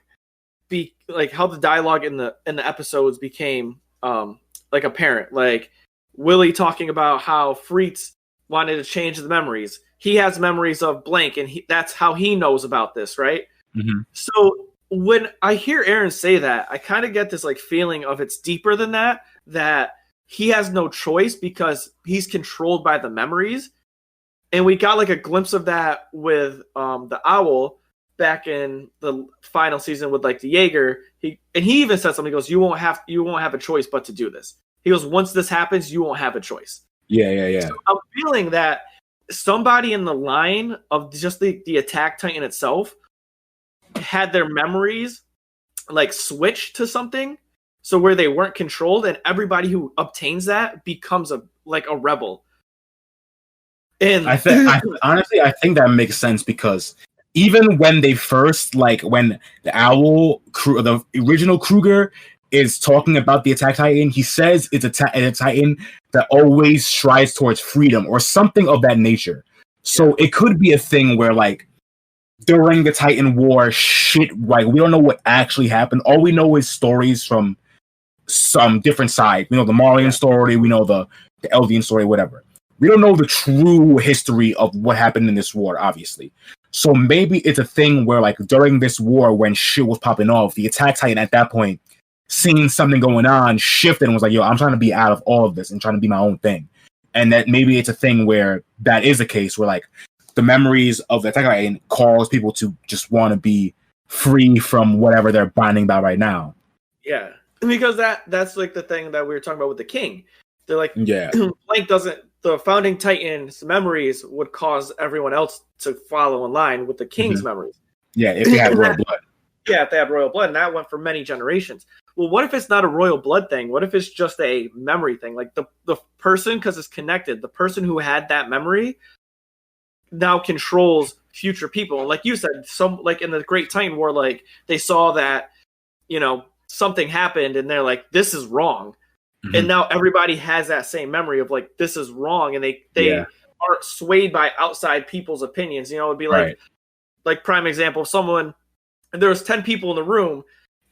how the dialogue in the episodes became like apparent. Like Willie talking about how Fritz wanted to change the memories. He has memories of blank, and that's how he knows about this, right? Mm-hmm. So when I hear Aaron say that, I kind of get this, like, feeling of it's deeper than that he has no choice because he's controlled by the memories. And we got, like, a glimpse of that with the Owl back in the final season with, like, the Jaeger. He even said something. He goes, you won't have a choice but to do this. He goes, once this happens, you won't have a choice. Yeah. So I'm feeling that somebody in the line of just the Attack Titan itself had their memories, like, switched to something, so where they weren't controlled, and everybody who obtains that becomes a rebel. And honestly, I think that makes sense, because even when they first, like, when the Owl, the original Kruger is talking about the Attack Titan, he says it's a Titan that always strives towards freedom or something of that nature. So it could be a thing where, like, during the Titan War, shit, like, we don't know what actually happened. All we know is stories from some different side. We know the Marlian story, we know the Eldian story, whatever. We don't know the true history of what happened in this war, obviously. So maybe it's a thing where, like, during this war, when shit was popping off, the Attack Titan at that point, seeing something going on, shifted and was like, yo, I'm trying to be out of all of this and trying to be my own thing. And that maybe it's a thing where that is the case, where, like, the memories of the Attack Titan cause people to just want to be free from whatever they're binding by right now. Yeah, because that's like the thing that we were talking about with the King. They're like, Blank doesn't. The founding Titan's memories would cause everyone else to follow in line with the King's memories. Yeah, if they had royal blood. Yeah, if they had royal blood, and that went for many generations. Well, what if it's not a royal blood thing? What if it's just a memory thing? Like the person, because it's connected, the person who had that memory now controls future people. Like you said, some, like in the Great Titan War, like they saw that, you know, something happened and they're like, this is wrong. And now everybody has that same memory of, like, this is wrong. And they aren't swayed by outside people's opinions. You know, it'd be like, like prime example, someone, and there was 10 people in the room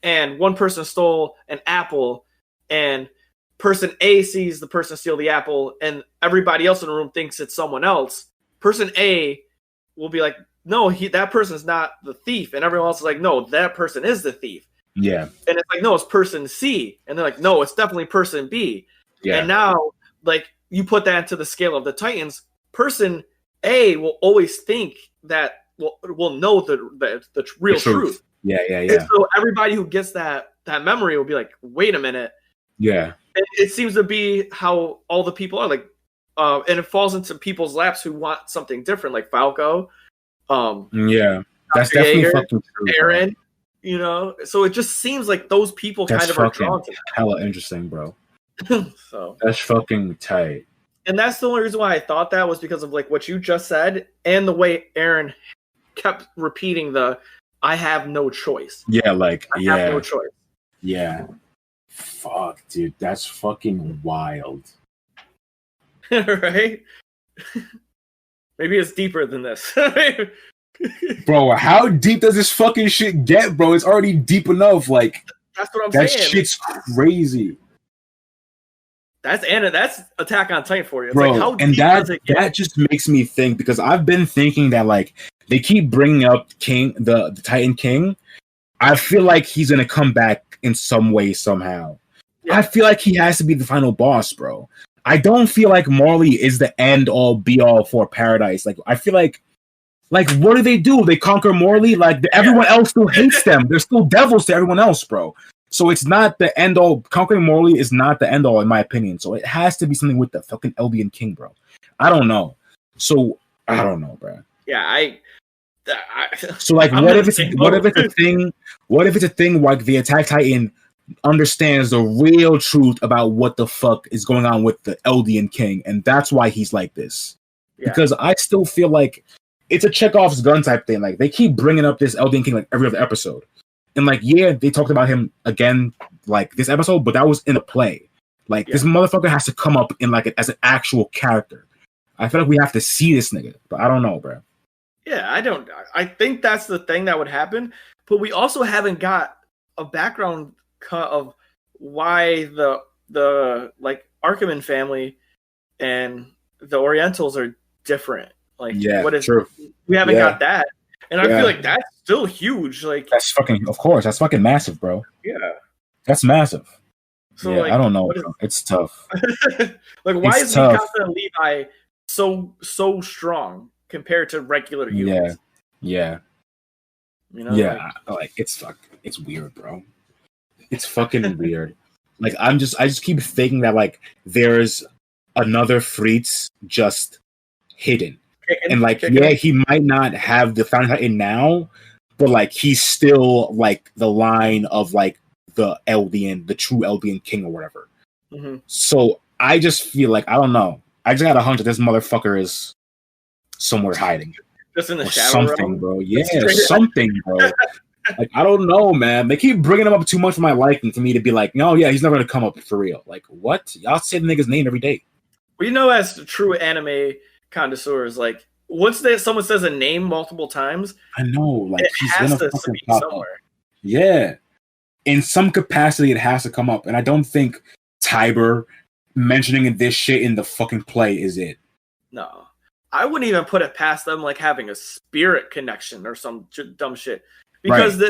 and one person stole an apple, and person A sees the person steal the apple and everybody else in the room thinks it's someone else. Person A will be like, no, that person's not the thief. And everyone else is like, no, that person is the thief. Yeah. And it's like, no, it's person C. And they're like, no, it's definitely person B. Yeah. And now, like, you put that into the scale of the Titans, person A will always think that will know the real truth. Yeah. And so everybody who gets that memory will be like, wait a minute. Yeah. And it seems to be how all the people are, like, and it falls into people's laps who want something different, like Falco. Yeah. That's definitely fucking true. Aaron, bro. You know, so it just seems like those people kind of are drawn to that. Hella interesting, bro. So that's fucking tight. And that's the only reason why I thought that was because of like what you just said and the way Aaron kept repeating I have no choice. Yeah, like I have no choice. Yeah. Fuck, dude, that's fucking wild. Right? Maybe it's deeper than this. Bro, how deep does this fucking shit get, bro? It's already deep enough. Like, that's what I'm saying. That shit's crazy. That's Attack on Titan for you. It's bro, like, how and deep does it get? that just makes me think, because I've been thinking that like they keep bringing up King, the Titan King. I feel like he's gonna come back in some way somehow. Yeah. I feel like he has to be the final boss, bro. I don't feel like Marley is the end all be all for Paradise. Like, I feel like what do? They conquer Morley? Like, everyone else still hates them. They're still devils to everyone else, bro. So it's not the end all. Conquering Morley is not the end all, in my opinion. So it has to be something with the fucking Eldian King, bro. I don't know. So I don't know, bro. Yeah, so like, what if it's a thing? What if it's a thing like the Attack Titan understands the real truth about what the fuck is going on with the Eldian King, and that's why he's like this? Yeah. Because I still feel like it's a Chekhov's gun type thing. Like, they keep bringing up this Eldian King like every other episode, and like, yeah, they talked about him again like this episode, but that was in a play. Like, this motherfucker has to come up in like as an actual character. I feel like we have to see this nigga, but I don't know, bro. Yeah, I think that's the thing that would happen, but we also haven't got a background cut of why the like Archiman family and the Orientals are different. Like, what is true? We haven't got that, and I feel like that's still huge. Like, that's fucking, of course, that's fucking massive, bro. Yeah, that's massive. So like, I don't know. It's tough. Like, why is Mikasa and Levi so strong compared to regular humans? Yeah. You know, like it's weird, bro. It's fucking weird. Like, I just keep thinking that like there's another Fritz just hidden. And like, he might not have the Founding Titan now, but like he's still like the line of like the true Eldian King or whatever. Mm-hmm. So I just feel like, I don't know. I just got a hunch that this motherfucker is somewhere hiding. Just in the shadow something, realm? Bro. Yeah, something, bro. Like, I don't know, man. They keep bringing him up too much for my liking for me to be like, no, yeah, he's never gonna come up for real. Like, what? Y'all say the nigga's name every day. Well, you know, as true anime connoisseurs, like, once someone says a name multiple times, I know, like, he's gonna fucking pop somewhere. Up. Yeah, in some capacity, it has to come up, and I don't think Tiber mentioning this shit in the fucking play is it. No, I wouldn't even put it past them like having a spirit connection or some dumb shit. Because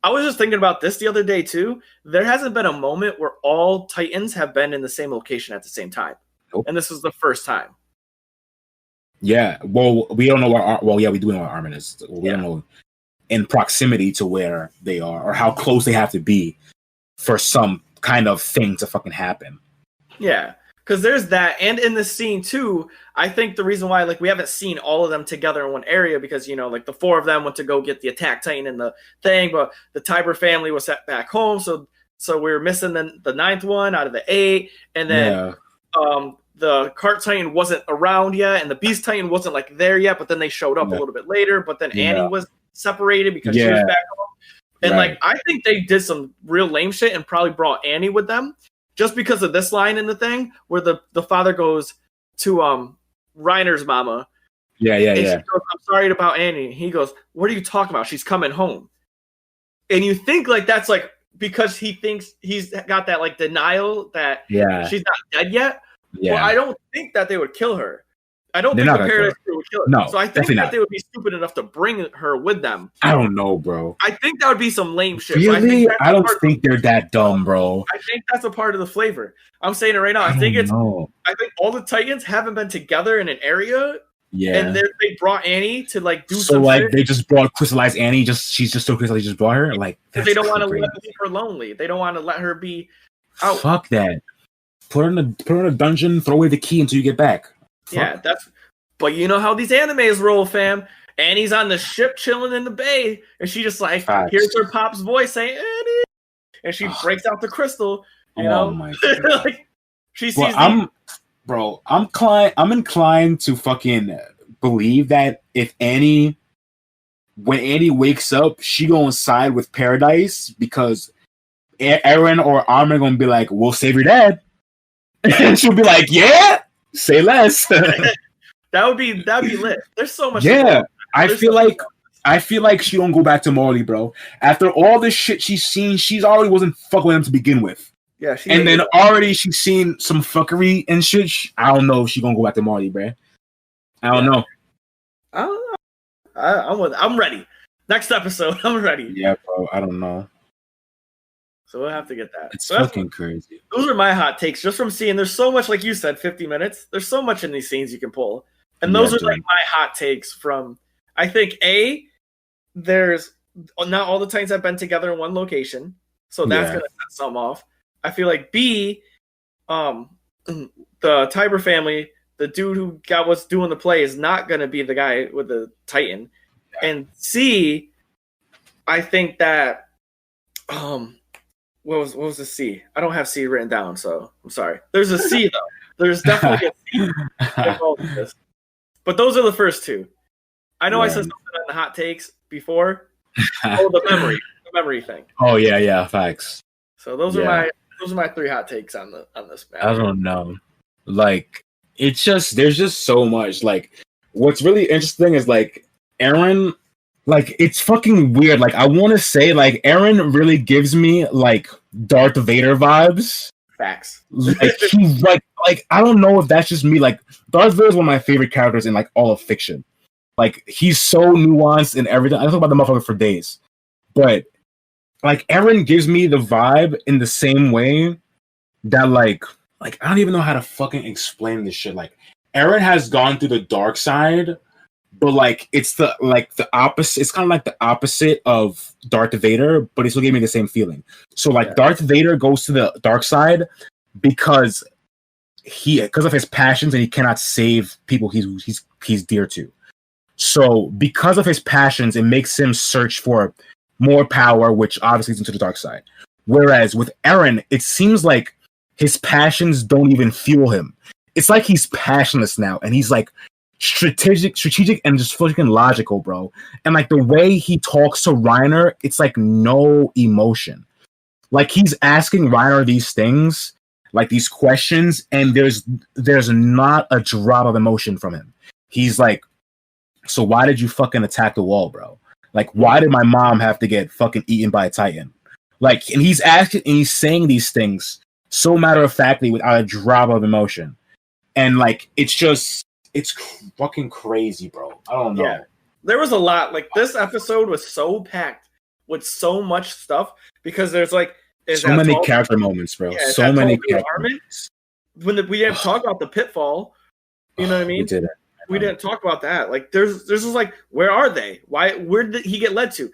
I was just thinking about this the other day too. There hasn't been a moment where all Titans have been in the same location at the same time. Nope. And this is the first time. Yeah. Well, we don't know where we do know where Armin is. We don't know in proximity to where they are or how close they have to be for some kind of thing to fucking happen. Yeah. Because there's that, and in this scene too, I think the reason why like we haven't seen all of them together in one area because, you know, like the four of them went to go get the Attack Titan and the thing, but the Tiber family was set back home, so we were missing the ninth one out of the 8, and then the Cart Titan wasn't around yet, and the Beast Titan wasn't like there yet, but then they showed up a little bit later. But then Annie was separated because she was back home, and like I think they did some real lame shit and probably brought Annie with them. Just because of this line in the thing where the father goes to Reiner's mama. Yeah. She goes, I'm sorry about Annie. He goes, what are you talking about? She's coming home. And you think like that's like because he thinks he's got that like denial that she's not dead yet. Yeah. Well, I don't think that they would kill her. I don't think the Paradise Crew would kill her. No, so I think that they would be stupid enough to bring her with them. I don't know, bro. I think that would be some lame shit. Really? So I don't think they're that dumb, bro. I think that's a part of the flavor. I'm saying it right now. I think all the Titans haven't been together in an area. Yeah. And they brought Annie to like do so some like shit. They just brought crystallized Annie. She's just so crystallized. They just brought her. Like they don't want to leave her lonely. They don't want to let her be out. Fuck that. Put her in a dungeon. Throw away the key until you get back. Fuck. Yeah, But you know how these animes roll, fam. Annie's on the ship chilling in the bay, and she just like hears her pop's voice saying Annie, and she breaks out the crystal. You know, my God. Like she sees. Well, I'm inclined to fucking believe that when Annie wakes up, she gonna side with Paradise because Eren or Armin are gonna be like, "We'll save your dad," and she'll be like, "Yeah, say less." That'd be lit. There's so much. Yeah, I feel like she don't go back to Marley, bro. After all this shit she's seen, she's already wasn't fucking with him to begin with. Yeah, and then already she's seen some fuckery and shit. I don't know if she's gonna go back to Marley, bro. I don't know. I don't know. I'm ready. Next episode, I'm ready. Yeah, bro. I don't know. So we'll have to get that. It's fucking crazy. Those are my hot takes just from seeing. There's so much, like you said, 50 minutes. There's so much in these scenes you can pull. And those are like my hot takes from, I think, there's not all the Titans have been together in one location. So that's going to set some off. I feel like B, the Tiber family, the dude who got what's doing the play is not going to be the guy with the Titan. And C, I think that, what was the C? I don't have C written down, so I'm sorry. There's a C, though. There's definitely a C involved in this. But those are the first two. I know I said something in the hot takes before. The memory thing. Oh yeah, facts. So those are my 3 hot takes on this matter. I don't know. Like it's just there's just so much. Like what's really interesting is like Eren, like it's fucking weird. Like I want to say like Eren really gives me like Darth Vader vibes. Facts. Like he's like I don't know if that's just me. Like Darth Vader is one of my favorite characters in like all of fiction. Like he's so nuanced and everything. I talk about the motherfucker for days, but like Eren gives me the vibe in the same way that like I don't even know how to fucking explain this shit. Like Eren has gone through the dark side, but like it's the opposite. It's kind of like the opposite of Darth Vader, but it still gave me the same feeling. So like Darth Vader goes to the dark side because of his passions and he cannot save people he's dear to. So because of his passions, it makes him search for more power, which obviously is into the dark side. Whereas with Eren, it seems like his passions don't even fuel him. It's like he's passionless now, and he's like strategic and just fucking logical, bro. And like the way he talks to Reiner, it's like no emotion. Like he's asking Reiner these things, like these questions, and there's not a drop of emotion from him. He's like, so why did you fucking attack the wall, bro? Like, why did my mom have to get fucking eaten by a Titan? Like, and he's asking and he's saying these things so matter-of-factly without a drop of emotion. And like, it's fucking crazy, bro. I don't know. Yeah. There was a lot. Like, this episode was so packed with so much stuff because there's like so many character moments, bro. Yeah, so many character moments. When we didn't talk about the pitfall, you know what I mean? We didn't talk about that. Like, there's just like, where are they? Where did he get led to?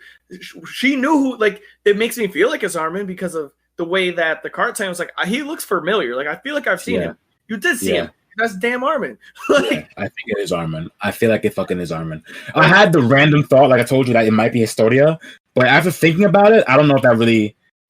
She knew who. Like, it makes me feel like it's Armin because of the way that the card time was like. He looks familiar. Like, I feel like I've seen him. You did see him. That's damn Armin. I think it is Armin. I feel like it fucking is Armin. I had the random thought, like I told you, that it might be Historia, but after thinking about it, I don't know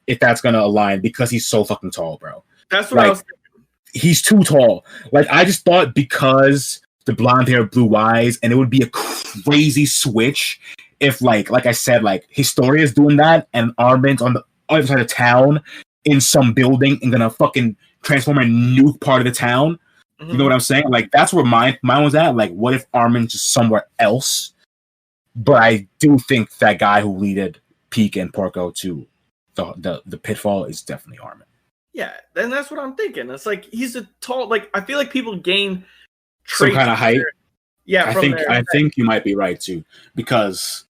if that's gonna align because he's so fucking tall, bro. That's what I was thinking. He's too tall. Like, I just thought because the blonde hair, blue eyes, and it would be a crazy switch if like I said, like Historia is doing that and Armin's on the other side of town in some building and gonna fucking transform and nuke part of the town. Mm-hmm. You know what I'm saying? Like, that's where mine was at. Like, what if Armin's just somewhere else? But I do think that guy who leaded Peak and Porco to the pitfall is definitely Armin. Yeah, and that's what I'm thinking. It's like he's a tall. Like, I feel like people gain some kind of height. Yeah, I think you might be right too, because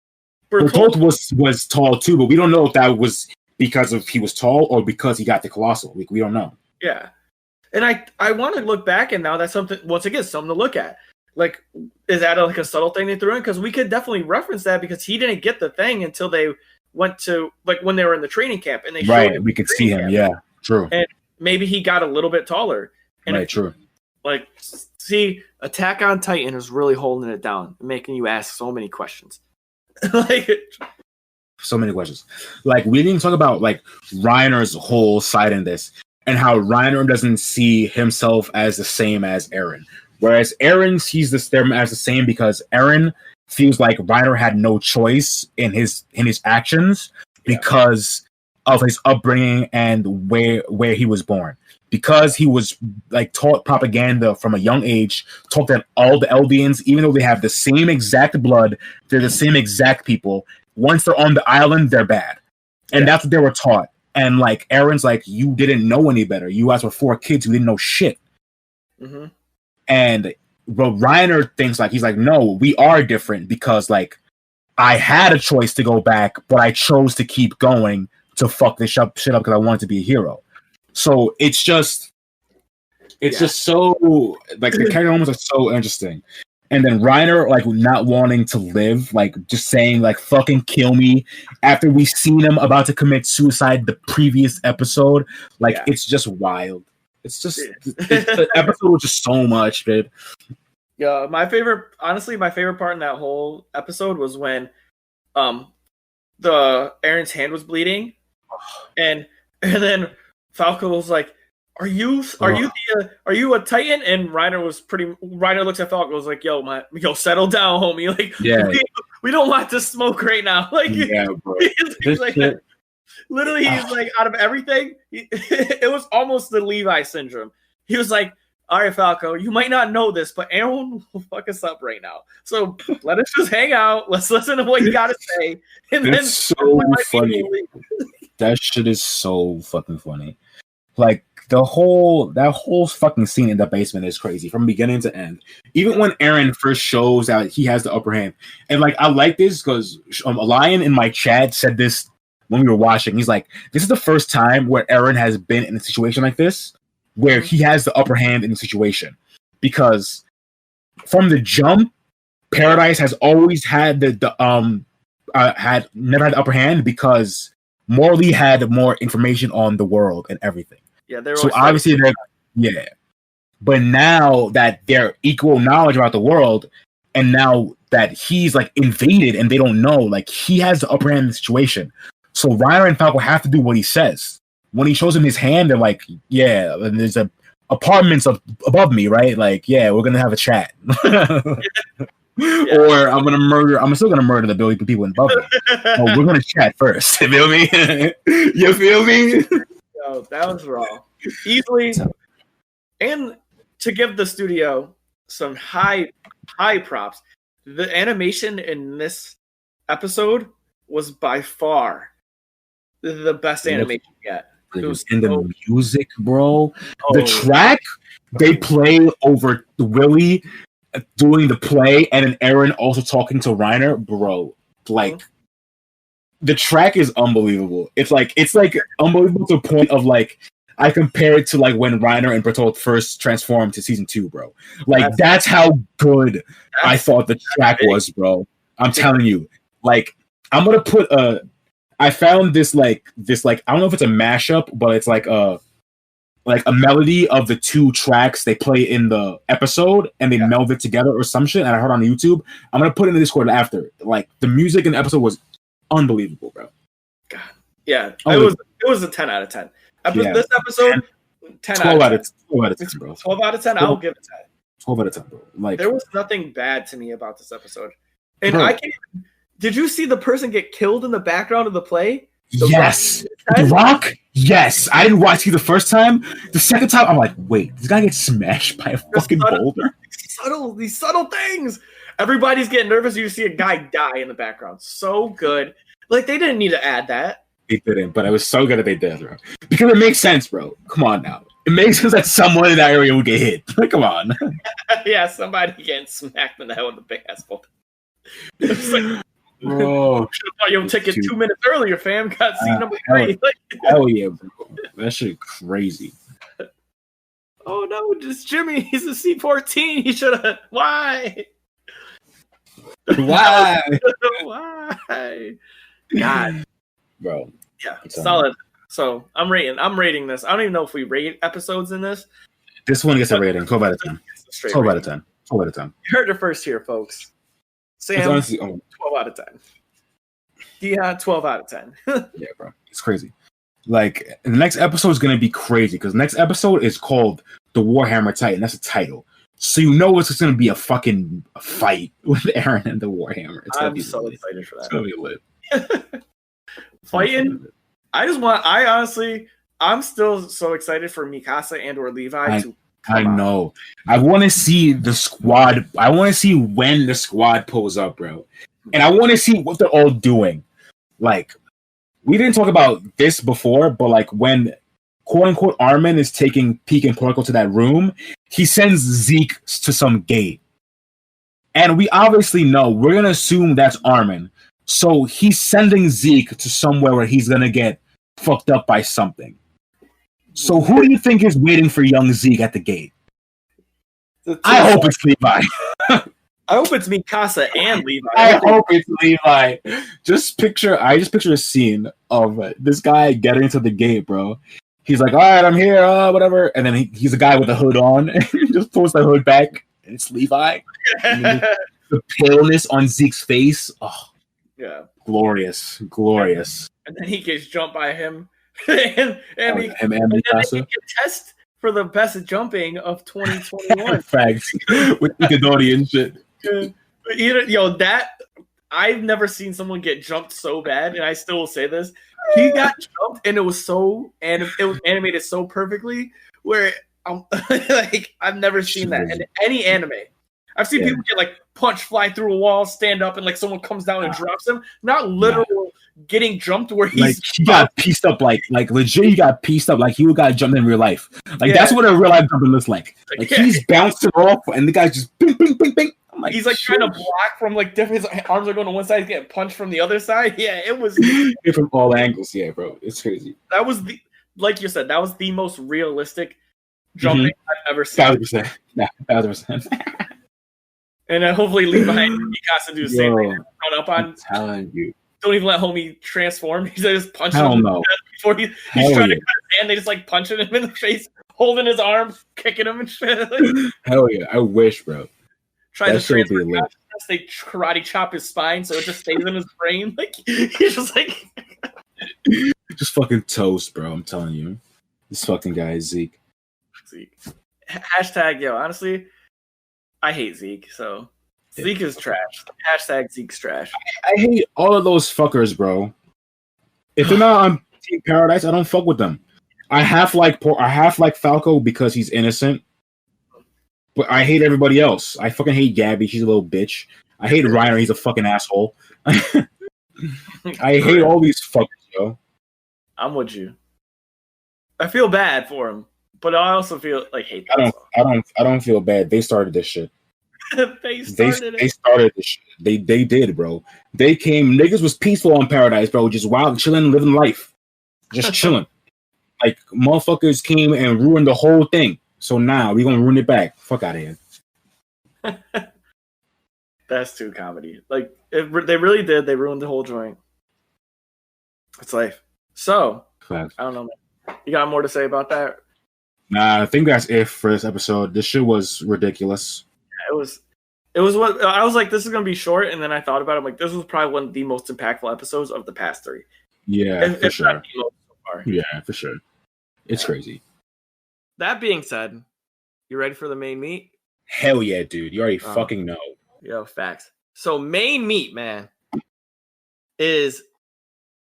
Bertolt was tall too, but we don't know if that was because of he was tall or because he got the colossal. We don't know. Yeah, and I want to look back, and now that's something once again something to look at. Like, is that like a subtle thing they threw in? Because we could definitely reference that because he didn't get the thing until they went to like when they were in the training camp and they right. We could see him. Camp. Yeah, true. And maybe he got a little bit taller. And right, true. Like, see, Attack on Titan is really holding it down, making you ask so many questions. Like, so many questions. Like, we didn't talk about like Reiner's whole side in this and how Reiner doesn't see himself as the same as Eren. Whereas Eren sees them as the same because Eren feels like Reiner had no choice in his actions because of his upbringing and where he was born. Because he was like taught propaganda from a young age, taught that all the Eldians, even though they have the same exact blood, they're the same exact people. Once they're on the island, they're bad. And that's what they were taught. And like Eren's like, you didn't know any better. You guys were 4 kids who didn't know shit. Mm-hmm. And but Reiner thinks like, he's like, no, we are different because like I had a choice to go back, but I chose to keep going to fuck this shit up because I wanted to be a hero. So it's just so like the character moments are so interesting. And then Reiner like not wanting to live, like just saying like fucking kill me after we seen him about to commit suicide the previous episode. Like it's just wild. It's just the episode was just so much, dude. Yeah, my favorite part in that whole episode was when the Eren's hand was bleeding and then Falco was like, Are you a Titan? And Reiner looks at Falco and was like, yo, settle down, homie. Like, we don't want to smoke right now. Like, bro. he's like, literally, he's like, out of everything, it was almost the Levi syndrome. He was like, all right, Falco, you might not know this, but Aaron will fuck us up right now. So let us just hang out. Let's listen to what you got to say. And it's so funny. That shit is so fucking funny. Like, that whole fucking scene in the basement is crazy from beginning to end. Even when Eren first shows that he has the upper hand. And, like, I like this because a lion in my chat said this when we were watching. He's like, this is the first time where Eren has been in a situation like this where he has the upper hand in the situation. Because from the jump, Paradise has always had had never had the upper hand because Morley had more information on the world and everything. Yeah, so obviously but now that they're equal knowledge about the world, and now that he's like invaded and they don't know, like he has the upper hand in the situation. So Reiner and Falco have to do what he says. When he shows him his hand, they're like, "Yeah, and there's apartments above me, right? Like, yeah, we're gonna have a chat." Yeah. Or I'm still gonna murder the billion people above me. Oh, we're gonna chat first. You feel me? You feel me? Yo, that was raw. Easily. And to give the studio some high props, the animation in this episode was by far the best animation yet. It was in the music, bro. The track they play over Willie doing the play and then Eren also talking to Reiner, bro. Like the track is unbelievable. It's like unbelievable to the point of like I compare it to like when Reiner and Bertolt first transformed to season 2, bro. Like that's how good I thought the track was, bro. I'm telling you. Like I'm gonna put I found this I don't know if it's a mashup, but it's like a melody of the 2 tracks they play in the episode and they meld it together or some shit, and I heard on YouTube. I'm gonna put it in the Discord after. Like the music in the episode was unbelievable, bro. God. Yeah. It was a 10 out of 10. This episode 10 12 out of 10, bro. 12 out of 10, I'll give it 10. 12 out of 10, bro. Like there was nothing bad to me about this episode. And bro, did you see the person get killed in the background of the play? Yes. The Rock? Yes. I didn't watch it the first time. The second time, I'm like, wait, this guy gets smashed by a fucking boulder? These subtle things. Everybody's getting nervous. You see a guy die in the background. So good. Like, they didn't need to add that. They didn't, but it was so good that they did, bro. Because it makes sense, bro. Come on now. It makes sense that someone in that area would get hit. Come on. Yeah, somebody getting smacked in the head with a big ass bolt. It's like, Bro, should have bought your ticket 2 minutes earlier, fam. Got seat number 3. Hell yeah, bro. That shit crazy. Oh no, just Jimmy. He's a C14. He should have. Why? Why? Why? God, bro. Yeah, solid. So I'm rating this. I don't even know if we rate episodes in this. This one gets a rating. 12 out of 10. 12 out of 10. 12 out of 10. You heard it first here, folks. Sam, honestly, 12 out of 10. Deion, 12 out of 10. Yeah, bro. It's crazy. Like, the next episode is going to be crazy because the next episode is called The Warhammer Titan. That's a title. So you know it's going to be a fucking fight with Aaron and the Warhammer. I'm so excited for that. It's going to be lit. Fighting. I'm still so excited for Mikasa and or Levi to come I know. I want to see the squad. I want to see when the squad pulls up, bro. And I want to see what they're all doing. Like, we didn't talk about this before, but like when quote unquote Armin is taking Peek and Porco to that room, he sends Zeke to some gate. And we obviously know, we're going to assume that's Armin. So he's sending Zeke to somewhere where he's going to get fucked up by something. So who do you think is waiting for young Zeke at the gate? I hope it's Levi. I hope it's Mikasa and Levi. I hope it's Levi. I just picture a scene of this guy getting to the gate, bro. He's like, all right, I'm here, whatever. And then he's a guy with a hood on. And he just pulls the hood back, and it's Levi. And the paleness on Zeke's face. Oh, yeah. Glorious. And then he gets jumped by him. and Mikasa. they get test for the best jumping of 2021. Facts. With Ikadori and shit. That I've never seen someone get jumped so bad, and I still will say this. He got jumped, and it was animated so perfectly. Where like I've never seen that in any anime. I've seen people get like punch, fly through a wall, stand up, and like someone comes down and drops him. Not literal getting jumped where he's like he got pieced up, like legit. He got pieced up, like he got jumped in real life. Like that's what a real life jumping looks like. Like he's bouncing off, and the guy's just bing, bing, bing, bing. I'm like, he's like trying to block from like different. His arms are going to one side, he's getting punched from the other side. Yeah, it was from all angles. Yeah, bro, it's crazy. That was like you said, that was the most realistic jumping I've ever seen. 1,000%. Yeah, 1,000%. And hopefully Levi and Mikasa do the same thing. Run up on. I'm telling you. Don't even let homie transform. He's just punching him before he's trying to cut his hand. They just like punching him in the face, holding his arm, kicking him and shit. Hell yeah. I wish, bro. Try to transfer. They karate chop his spine so it just stays in his brain. Like he's just like just fucking toast, bro. I'm telling you. This fucking guy is Zeke. Hashtag, yo, honestly, I hate Zeke, so Zeke is trash. Hashtag Zeke's trash. I hate all of those fuckers, bro. If they're not on Team Paradise, I don't fuck with them. I half like Falco because he's innocent, but I hate everybody else. I fucking hate Gabby. She's a little bitch. I hate Reiner. He's a fucking asshole. I hate all these fuckers, yo. I'm with you. I feel bad for him, but I also feel like hate. I don't feel bad. They started this shit. They started this shit. They did, bro. They came. Niggas was peaceful on Paradise, bro. Just wild, chilling, living life, just chilling. Like motherfuckers came and ruined the whole thing. So now we gonna ruin it back. Fuck out of here. That's too comedy. Like they really did. They ruined the whole joint. It's life. So Facts. I don't know. Man. You got more to say about that? Nah, I think that's it for this episode. This shit was ridiculous. It was what I was like. This is gonna be short, and then I thought about it. I'm like, this was probably one of the most impactful episodes of the past 3. Yeah, for sure. So far. Yeah, for sure. It's crazy. That being said, you ready for the main meat? Hell yeah, dude! You already fucking know. Yo, facts. So main meat, man, is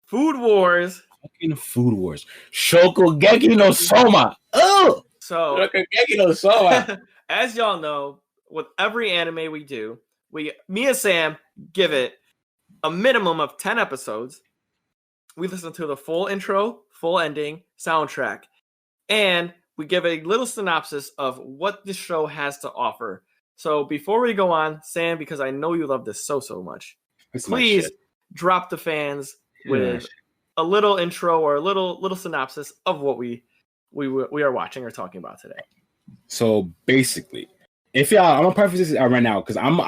Food Wars. Fucking Food Wars. Shokugeki no Soma. Oh, so Shokugeki no Soma. As y'all know, with every anime we do, me and Sam give it a minimum of 10 episodes. We listen to the full intro, full ending, soundtrack, and we give a little synopsis of what the show has to offer So before we go on, Sam, because I know you love this so much, please drop the fans with a little intro or a little synopsis of what we are watching or talking about today. So basically, if y'all, I'm gonna preface this right now because I'm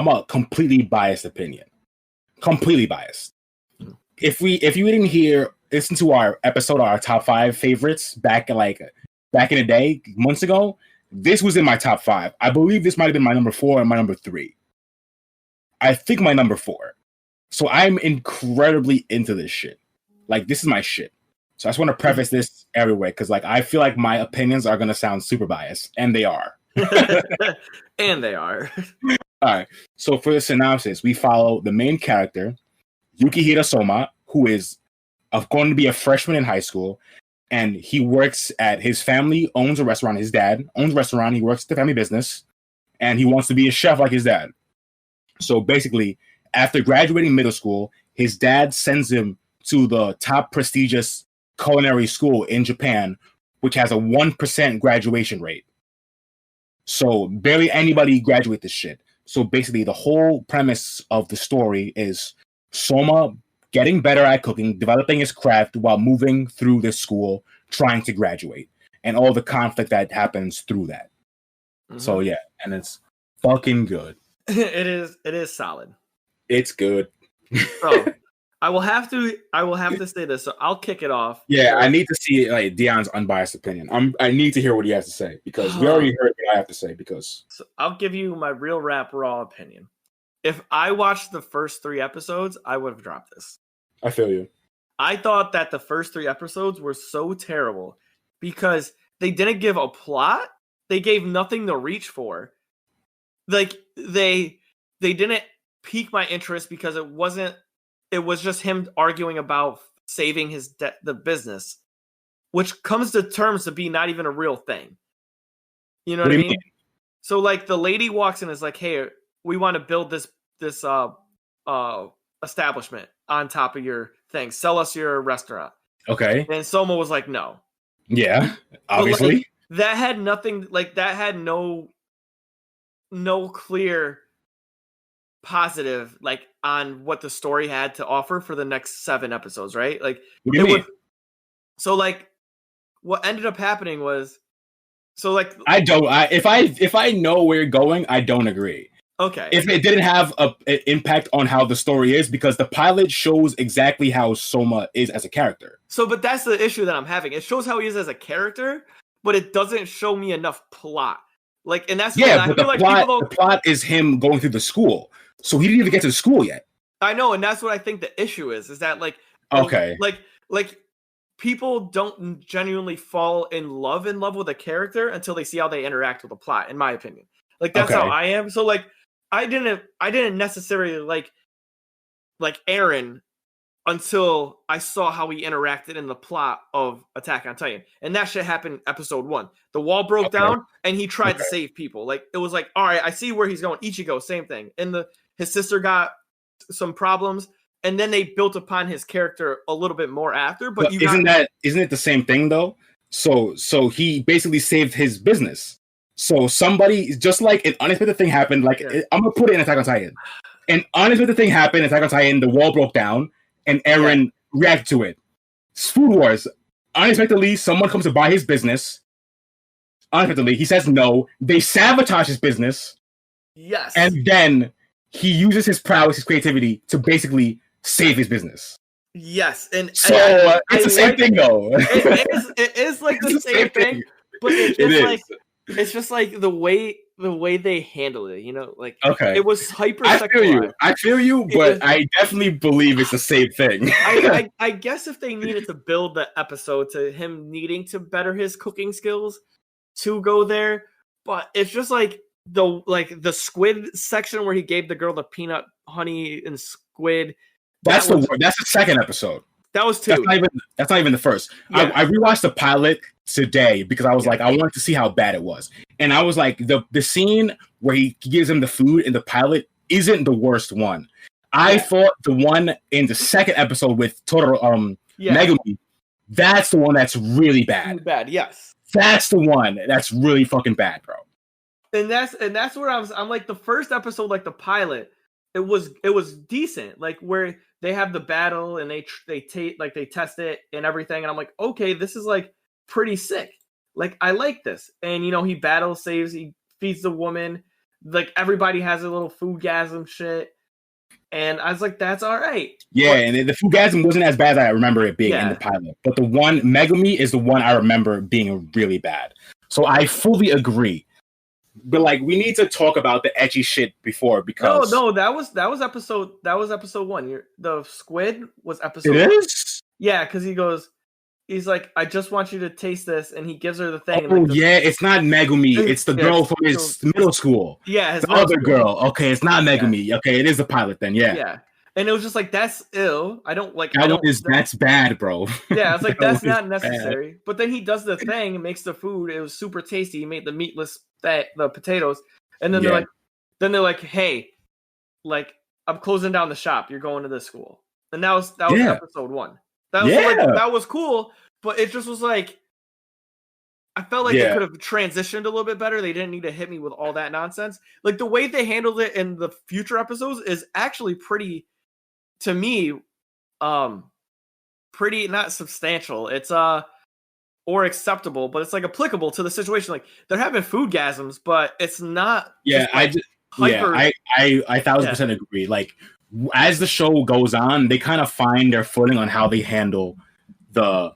a completely biased opinion, completely biased. If you didn't listen to our episode, our top 5 favorites back in the day, months ago, this was in my top 5. I believe this might have been my number 4 and my number 3. I think my number 4. So I'm incredibly into this shit. Like, this is my shit. So I just want to preface this everywhere because, like, I feel like my opinions are gonna sound super biased, and they are. And they are. All right. So for the synopsis, we follow the main character, Yukihira Soma, who is going to be a freshman in high school, and he works at his family owns a restaurant. His dad owns a restaurant. He works at the family business, and he wants to be a chef like his dad. So basically, after graduating middle school, his dad sends him to the top prestigious culinary school in Japan, which has a 1% graduation rate. So barely anybody graduate this shit. So basically, the whole premise of the story is Soma getting better at cooking, developing his craft while moving through this school, trying to graduate, and all the conflict that happens through that. Mm-hmm. So yeah, and it's fucking good. It is solid. It's good. So I will have to say this. So I'll kick it off. Yeah, I need to see like Dion's unbiased opinion. I need to hear what he has to say because we already heard what I have to say. So I'll give you my real raw opinion. If I watched the first 3 episodes, I would have dropped this. I feel you. I thought that the first 3 episodes were so terrible because they didn't give a plot. They gave nothing to reach for. Like they didn't pique my interest because it was just him arguing about saving the business, which comes to terms to be not even a real thing. You know what I mean? So like the lady walks in and is like, "Hey, we want to build this establishment on top of your thing. Sell us your restaurant." Okay. And Soma was like, "No." Yeah, obviously. Like, that had nothing. Like that had no clear positive like on what the story had to offer for the next 7 episodes, right? Like what do you mean? So like what ended up happening was so like if I know where you're going, I don't agree. Okay. If it didn't have an impact on how the story is, because the pilot shows exactly how Soma is as a character. So, but that's the issue that I'm having. It shows how he is as a character, but it doesn't show me enough plot. Like, and that's but the plot is him going through the school, so he didn't even get to the school yet. I know, and that's what I think the issue is that like, okay, like people don't genuinely fall in love with a character until they see how they interact with the plot. In my opinion, like that's how I am. So like. I didn't necessarily like Eren until I saw how he interacted in the plot of Attack on Titan. And that shit happened episode 1. The wall broke down and he tried to save people. Like it was like, all right, I see where he's going. Ichigo, same thing. And his sister got some problems, and then they built upon his character a little bit more after. But isn't it the same thing though? So he basically saved his business. So somebody, just like an unexpected thing happened, like I'm gonna put it in Attack on Titan. An unexpected thing happened in Attack on Titan, the wall broke down, and Eren reacted to it. Food Wars. Unexpectedly, someone comes to buy his business. Unexpectedly, he says no. They sabotage his business. Yes. And then he uses his prowess, his creativity, to basically save his business. Yes. And so it's the same thing, though. It is like the same thing, but it's just like the way they handle it, you know, like it was hyper sexualized. I feel you, but I definitely believe it's the same thing. I guess if they needed to build the episode to him needing to better his cooking skills to go there, but it's just like the squid section where he gave the girl the peanut, honey, and squid. That's the second episode. That was 2. That's not even the first. Yeah. I rewatched the pilot today because I was like, I wanted to see how bad it was. And I was like, the scene where he gives him the food in the pilot isn't the worst one. I thought the one in the second episode with Megumi, that's the one that's really bad. Bad, yes. That's the one that's really fucking bad, bro. And that's where I'm like the first episode, like the pilot, it was decent, like where they have the battle and they test it and everything, and I'm like, okay, this is like pretty sick. Like I like this, and he battles, saves, he feeds the woman, like everybody has a little foodgasm shit, and I was like, that's all right. Yeah, and the foodgasm wasn't as bad as I remember it being in the pilot, but the one Megumi is the one I remember being really bad. So I fully agree. But like, we need to talk about the edgy shit before because no, that was episode 1. The squid was episode. It 1. is? Yeah, because he's like, I just want you to taste this, and he gives her the thing. Oh, and like it's not Megumi. It's the girl from his middle school. Yeah, the other girl. Okay, it's not Megumi. Yeah. Okay, it is the pilot then. Yeah. Yeah, and it was just like, that's ill. I don't like. That's bad, bro. Yeah, it's like that's not necessary. Bad. But then he does the thing and makes the food. It was super tasty. He made the meatless the potatoes, and then they're like, hey, like I'm closing down the shop. You're going to this school, and that was episode 1. That was that was cool, but it just was like, I felt like they could have transitioned a little bit better. They didn't need to hit me with all that nonsense. Like the way they handled it in the future episodes is actually pretty, to me, pretty not substantial. It's or acceptable, but it's like applicable to the situation. Like they're having foodgasms, but it's not. Yeah, I 1000% agree. Like as the show goes on, they kind of find their footing on how they handle the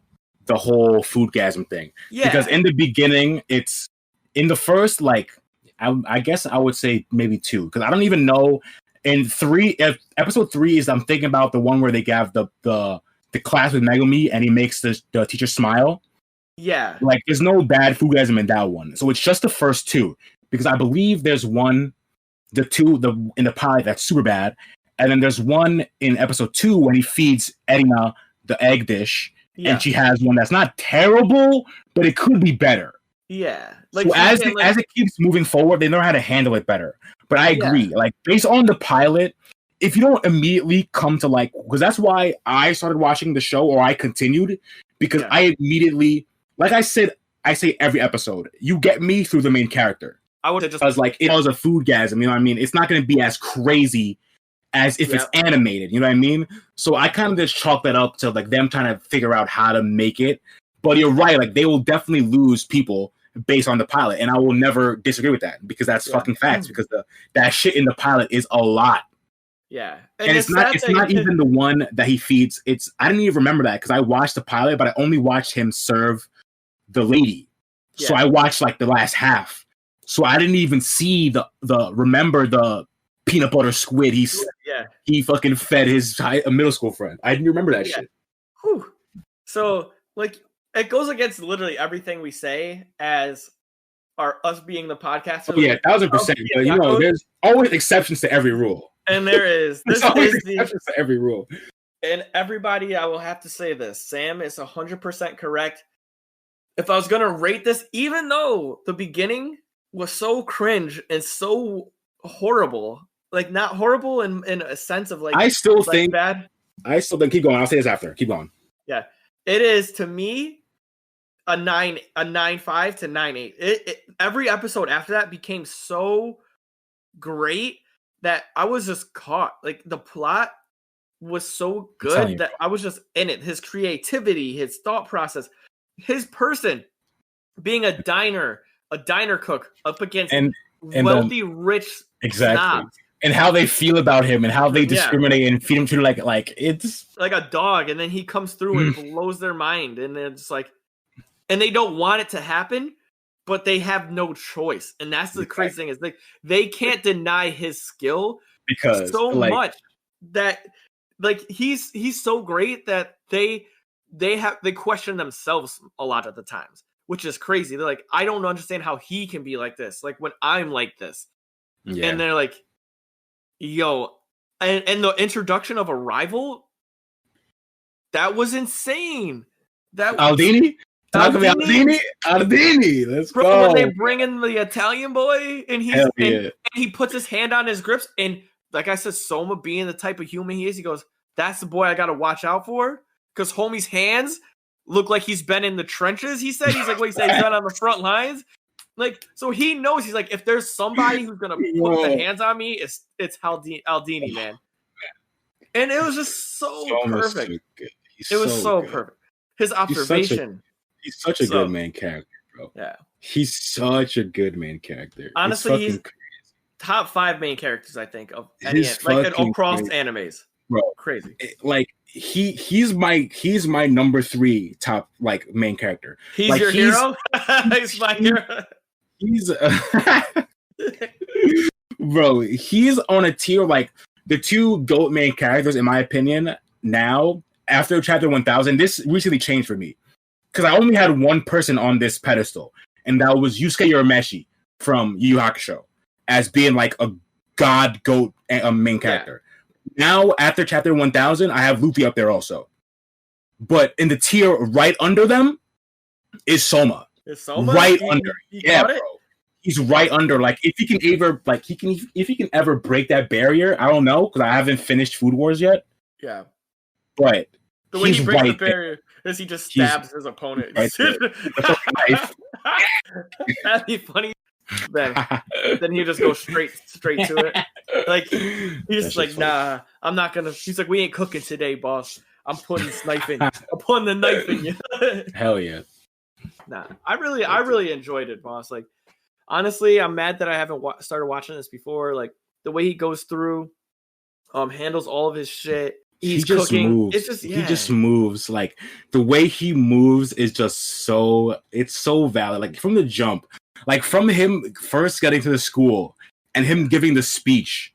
whole foodgasm thing. Yeah. Because in the beginning, it's in the first, like, I guess I would say maybe 2, because I don't even know. In 3, episode 3 is, I'm thinking about the one where they have the class with Megumi and he makes the teacher smile. Yeah. Like, there's no bad foodgasm in that one. So it's just the first 2, because I believe there's one, in the pilot that's super bad. And then there's one in episode 2 when he feeds Edina the egg dish. Yeah. And she has one that's not terrible, but it could be better. Yeah. Like, so as it keeps moving forward, they know how to handle it better. But I agree. Yeah. Like, based on the pilot, if you don't immediately come to like, because that's why I started watching the show, or I continued, because I immediately, like I said, I say every episode, you get me through the main character. I would have just, because like it was a foodgasm, you know what I mean? It's not going to be as crazy as if it's animated, you know what I mean? So I kind of just chalk that up to like them trying to figure out how to make it. But you're right, like they will definitely lose people based on the pilot, and I will never disagree with that, because that's fucking facts. Because that shit in the pilot is a lot. Yeah, and it's not even the one that he feeds. I didn't even remember that because I watched the pilot, but I only watched him serve the lady. Yeah. So I watched like the last half. So I didn't even see the peanut butter squid he fucking fed his middle school friend. I didn't remember that shit. Whew. So like it goes against literally everything we say as us being the podcast. Oh, yeah, 1000%. But you know, there's always exceptions to every rule. And there is. There's always exceptions to every rule. And everybody, I will have to say this. Sam is 100% correct. If I was going to rate this, even though the beginning was so cringe and so horrible, like not horrible in a sense of like, I still think bad. Keep going. I'll say this after. Keep going. Yeah. It is, to me, a 9.5 to 9.8. Every episode after that became so great that I was just caught. Like the plot was so good that I was just in it. His creativity, his thought process, his person being a diner cook up against wealthy, rich snobs. And how they feel about him and how they discriminate and feed him to like it's like a dog, and then he comes through and blows their mind, and it's like, and they don't want it to happen, but they have no choice. And that's the crazy thing, is like they can't deny his skill because so much that like he's so great that they question themselves a lot of the times, which is crazy. They're like, I don't understand how he can be like this, like when I'm like this. Yeah. And they're like, yo, and the introduction of a rival, that was insane. That Aldini? Aldini, let's go. When they bring in the Italian boy, and he puts his hand on his grips, and like I said, Soma being the type of human he is, he goes, that's the boy I gotta watch out for, because homie's hands look like he's been in the trenches. He said, he's like, what he said, he's been on the front lines. Like, so he knows, he's like, if there's somebody who's gonna put the hands on me, it's Aldini, man. And it was just so perfect. It was so perfect. His observation. He's such a good main character, bro. Yeah. He's such a good main character. Honestly, he's top 5 main characters, I think, of any across animes. Bro, crazy. Like he's my number 3 top like main character. He's like, your hero. He's my hero. He's bro. He's on a tier like the 2 GOAT main characters, in my opinion. Now after chapter 1000, this recently changed for me because I only had one person on this pedestal, and that was Yusuke Urameshi from Yu Yu Hakusho as being like a god GOAT main character. Now, after chapter 1000, I have Luffy up there also. But in the tier right under them is Soma. Is Soma? Right under. Yeah, bro. He's right under. Like, if he can ever break that barrier, I don't know, because I haven't finished Food Wars yet. Yeah. But the way he breaks the barrier is he just stabs his opponent. Right. That'd be funny. Then he just goes straight to it. Like he's like, nah, I'm not gonna. He's like, we ain't cooking today, boss. I'm putting the knife in you. Hell yeah. Nah, I really enjoyed it, boss. Like, honestly, I'm mad that I haven't started watching this before. Like the way he goes through, handles all of his shit. He just moves. It's just, he just moves. Like the way he moves is just it's so valid. Like from the jump. Like from him first getting to the school and him giving the speech,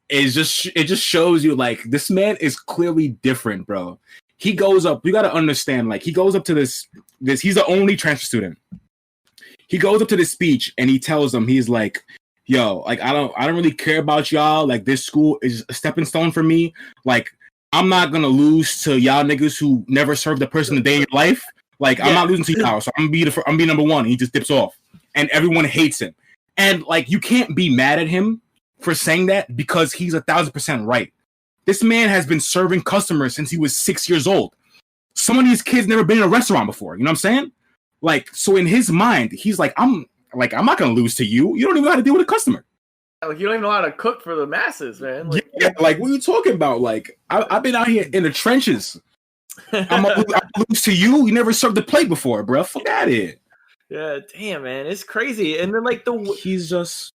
it just shows you like this man is clearly different, bro. He goes up. You gotta understand. Like he goes up to this. He's the only transfer student. He goes up to this speech and he tells them, he's like, "Yo, like I don't really care about y'all. Like this school is a stepping stone for me. Like I'm not gonna lose to y'all niggas who never served a person a day in your life. Like I'm not losing to y'all. So I'm gonna be number 1." And he just dips off. And everyone hates him. And, like, you can't be mad at him for saying that because he's 1,000% right. This man has been serving customers since he was 6 years old. Some of these kids never been in a restaurant before. You know what I'm saying? Like, so in his mind, he's like, I'm not going to lose to you. You don't even know how to deal with a customer. Like, you don't even know how to cook for the masses, man. Like, like what are you talking about? Like, I've been out here in the trenches. I'm going to lose to you. You never served a plate before, bro. Fuck out of here. Yeah, damn, man, it's crazy. And then like it's just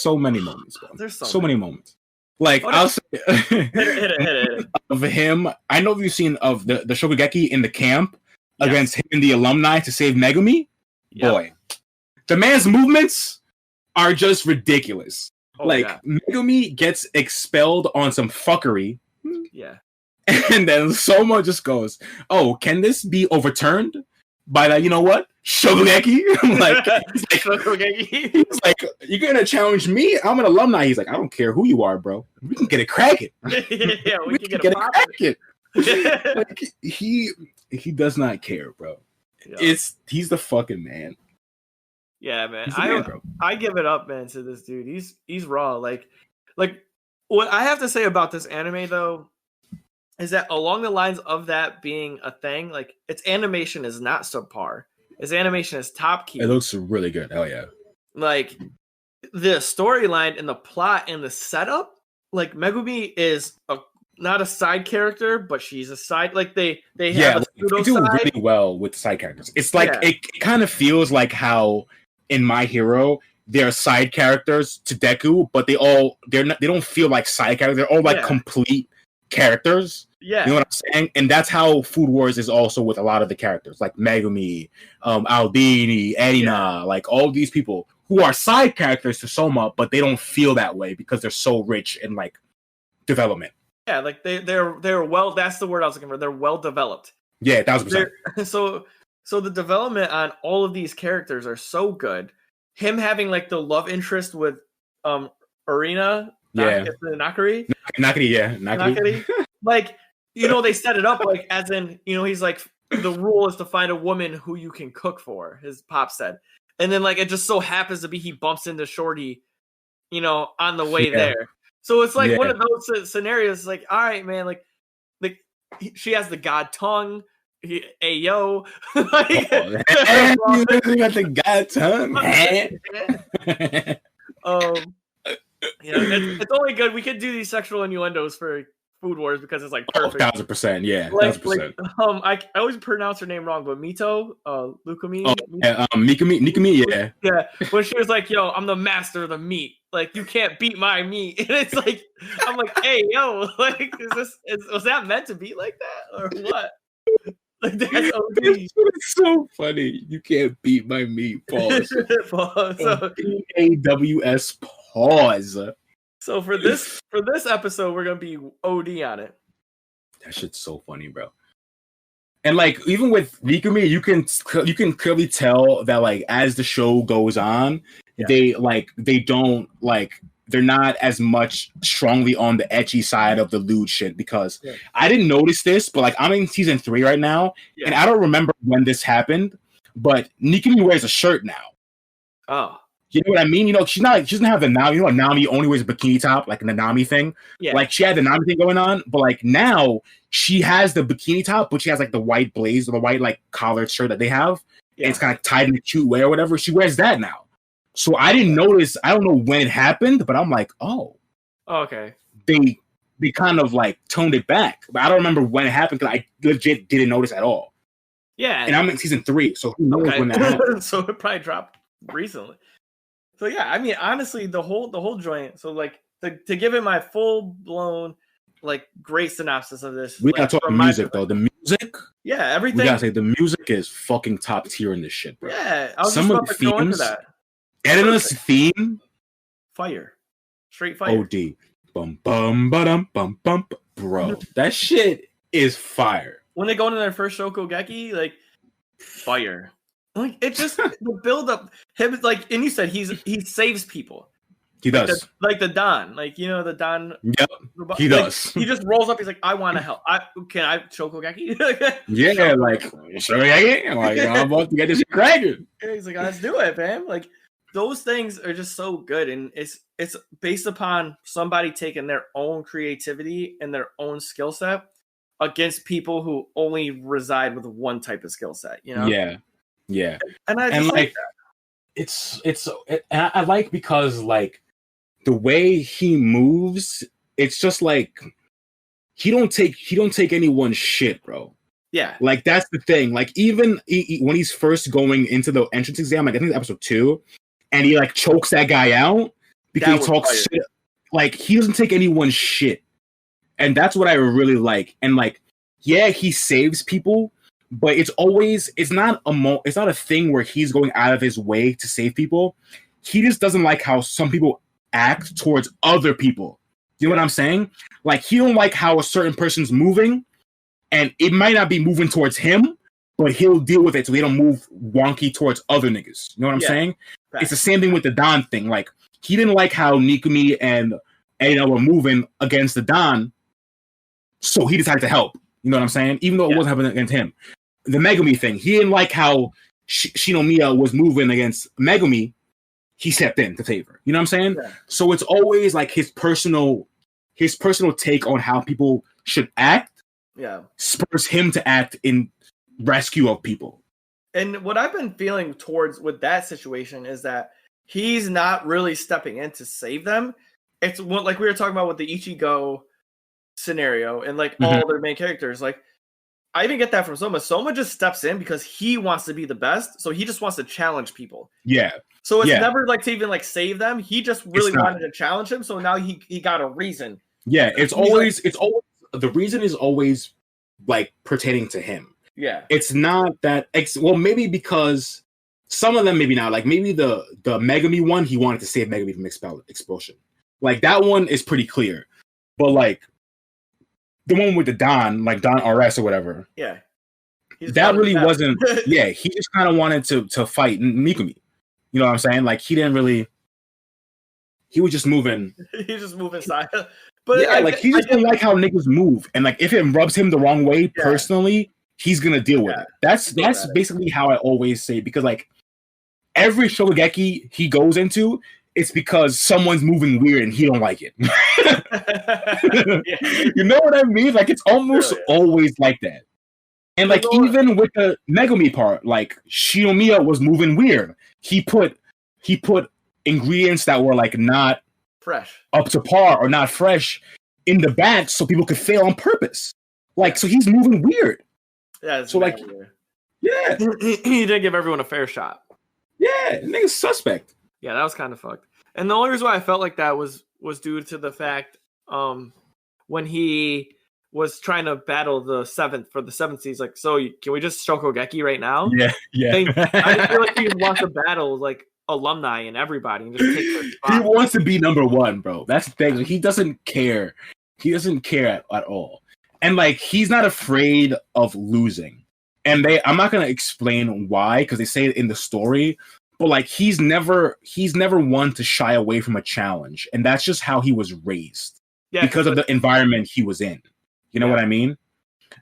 so many moments, bro. There's so many moments. Like I'll say hit it. Of him. I know you've seen of the Shokugeki in the camp against him and the alumni to save Megumi. Yep. Boy, the man's movements are just ridiculous. Megumi gets expelled on some fuckery. Yeah. And then Soma just goes, "Oh, can this be overturned?" By that, you know what? Shokugeki. He's like, you're gonna challenge me? I'm an alumni. He's like, I don't care who you are, bro. We can get it cracking. Yeah, we can get it cracking. Like, he does not care, bro. Yeah. He's the fucking man. Yeah, man. I give it up, man, to this dude. He's raw. Like what I have to say about this anime though is that along the lines of that being a thing, like its animation is not subpar. Its animation is top key. It looks really good. Oh yeah. Like the storyline and the plot and the setup, like Megumi is not a side character, but she's a side. Like they have they do really well with side characters. It's like it kind of feels like how in My Hero there are side characters to Deku, but they don't feel like side characters. They're all like complete characters. Yeah. You know what I'm saying? And that's how Food Wars is also with a lot of the characters, like Megumi, Aldini, Erina, like all these people who are side characters to Soma, but they don't feel that way because they're so rich in like development. Yeah, like they're well, that's the word I was looking for. They're well developed. Yeah, 1,000%. So the development on all of these characters are so good. Him having like the love interest with Erina, Nakari. Nakari. Like, you know, they set it up like as in, you know, he's like, the rule is to find a woman who you can cook for, his pop said. And then like it just so happens to be he bumps into Shorty, you know, on the way there. So it's like one of those scenarios, like, all right, man, like she has the god tongue, hey yo, like, you got the guy tongue. It's only good we could do these sexual innuendos for Food Wars because it's like perfect. 1,000%, yeah, like, 1,000%. I always pronounce her name wrong, but Mito, Lukumi. Nikami, yeah. Yeah, when she was like, "Yo, I'm the master of the meat. Like, you can't beat my meat." And it's like, I'm like, "Hey, yo, like, was that meant to be like that or what?" Like, that's OD. It's so funny. You can't beat my meat. Pause. Pause. So, AWS pause. So for this episode, we're gonna be OD on it. That shit's so funny, bro. And like even with Nikumi, you can clearly tell that like as the show goes on, they're not as much strongly on the ecchi side of the lewd shit because I didn't notice this, but like I'm in season 3 right now, and I don't remember when this happened, but Nikumi wears a shirt now. Oh. You know what I mean? You know, she doesn't have the Nami. You know, Nami only wears a bikini top, like in the Nami thing. Yeah. Like she had the Nami thing going on, but like now she has the bikini top, but she has like the white blaze or the white like collared shirt that they have. Yeah. And it's kind of tied in a cute way or whatever. She wears that now. So I didn't notice. I don't know when it happened, but I'm like, oh, okay. They kind of like toned it back, but I don't remember when it happened because I legit didn't notice at all. Yeah, and I'm in season 3, so who knows when that happened? So it probably dropped recently. So yeah, I mean, honestly, the whole joint. So like to give it my full blown like great synopsis of this. We gotta talk music though. The music, yeah, everything. We gotta say the music is fucking top tier in this shit, bro. Yeah, I was some just about to go into that. Editor's theme, fire, straight fire. OD, bum bum bum bum bum, bro. That shit is fire. When they go into their first Shokugeki, like fire. Like it just the build up him like, and you said he saves people. He does like the Don, like you know the Don. Yep, he does. He just rolls up. He's like, I want to help. Can I Shokugeki? Yeah, like Shokugeki. I'm like, I'm about to get this cracking. He's like, let's do it, man. Like those things are just so good, and it's based upon somebody taking their own creativity and their own skill set against people who only reside with one type of skill set. You know? Yeah. And I just like that. I like because like the way he moves, it's just like he don't take anyone's shit, bro. Yeah. Like that's the thing. Like even when he's first going into the entrance exam, like I think it's episode 2, and he like chokes that guy out because he talks shit. Like he doesn't take anyone's shit. And that's what I really like. And like, yeah, he saves people, but it's not a thing where he's going out of his way to save people. He just doesn't like how some people act towards other people. You know what I'm saying? Like he don't like how a certain person's moving, and it might not be moving towards him, but he'll deal with it so they don't move wonky towards other niggas. You know what I'm saying? Right. It's the same thing with the Don thing. Like he didn't like how Nikumi and Aida were moving against the Don, so he decided to help. You know what I'm saying? Even though it wasn't happening against him. The Megumi thing, he didn't like how Shinomiya was moving against Megumi. He stepped in to favor. You know what I'm saying? Yeah. So it's always like his personal take on how people should act. Yeah, spurs him to act in rescue of people. And what I've been feeling towards with that situation is that he's not really stepping in to save them. It's like we were talking about with the Ichigo scenario and like all their main characters. Like I even get that from Soma. Soma just steps in because he wants to be the best, so he just wants to challenge people. Yeah. So it's never like to even like save them. He just really wanted to challenge him, so now he got a reason. Yeah, it's always the reason is always like pertaining to him. Yeah. It's not that well, maybe because some of them maybe not. Like maybe the Megami one, he wanted to save Megami from expulsion. Like that one is pretty clear. But like the one with the Don, like Don RS or whatever. Yeah. That really wasn't he just kind of wanted to fight Mikumi. You know what I'm saying? Like he didn't really he was just moving. He's just moving side. But he just didn't like how niggas move. And like if it rubs him the wrong way personally, he's gonna deal with it. That's basically how I always say, because like every Shokugeki he goes into, it's because someone's moving weird and he don't like it. You know what I mean? Like it's almost always like that. And like even with the Megumi part, like Shinomiya was moving weird. He put ingredients that were like not fresh, up to par or not fresh in the batch so people could fail on purpose. Like so he's moving weird. Yeah, so like weird. Yeah. He didn't give everyone a fair shot. Yeah, nigga's suspect. Yeah, that was kind of fucked. And the only reason why I felt like that was due to the fact when he was trying to battle the seventh he's like, so can we just Shokugeki right now? Yeah. I feel like he wants to battle like alumni and everybody and just take their spot. He wants to be number one, bro. That's the thing. He doesn't care. He doesn't care at all. And like he's not afraid of losing. And I'm not gonna explain why, because they say it in the story, but like he's never one to shy away from a challenge. And that's just how he was raised. Yeah, because of the environment he was in. You know what I mean?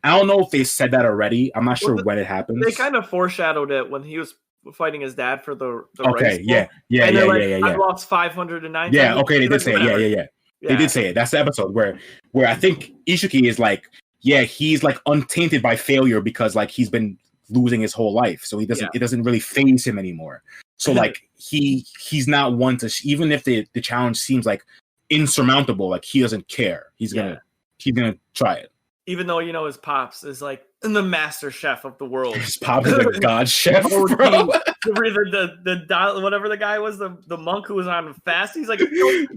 I don't know if they said that already. I'm not sure when it happens. They kind of foreshadowed it when he was fighting his dad for the okay, race. Yeah. I lost 509. Yeah, okay, they did say it. Yeah. They did say it. That's the episode where I think Ishuki is like, he's like untainted by failure because like he's been losing his whole life, so it doesn't really faze him anymore. So like he's not one to even if the challenge seems like insurmountable, like he doesn't care. He's gonna try it. Even though his pops is like the master chef of the world. His pops is like God chef, bro. The whatever the guy was, the monk who was on fast. He's like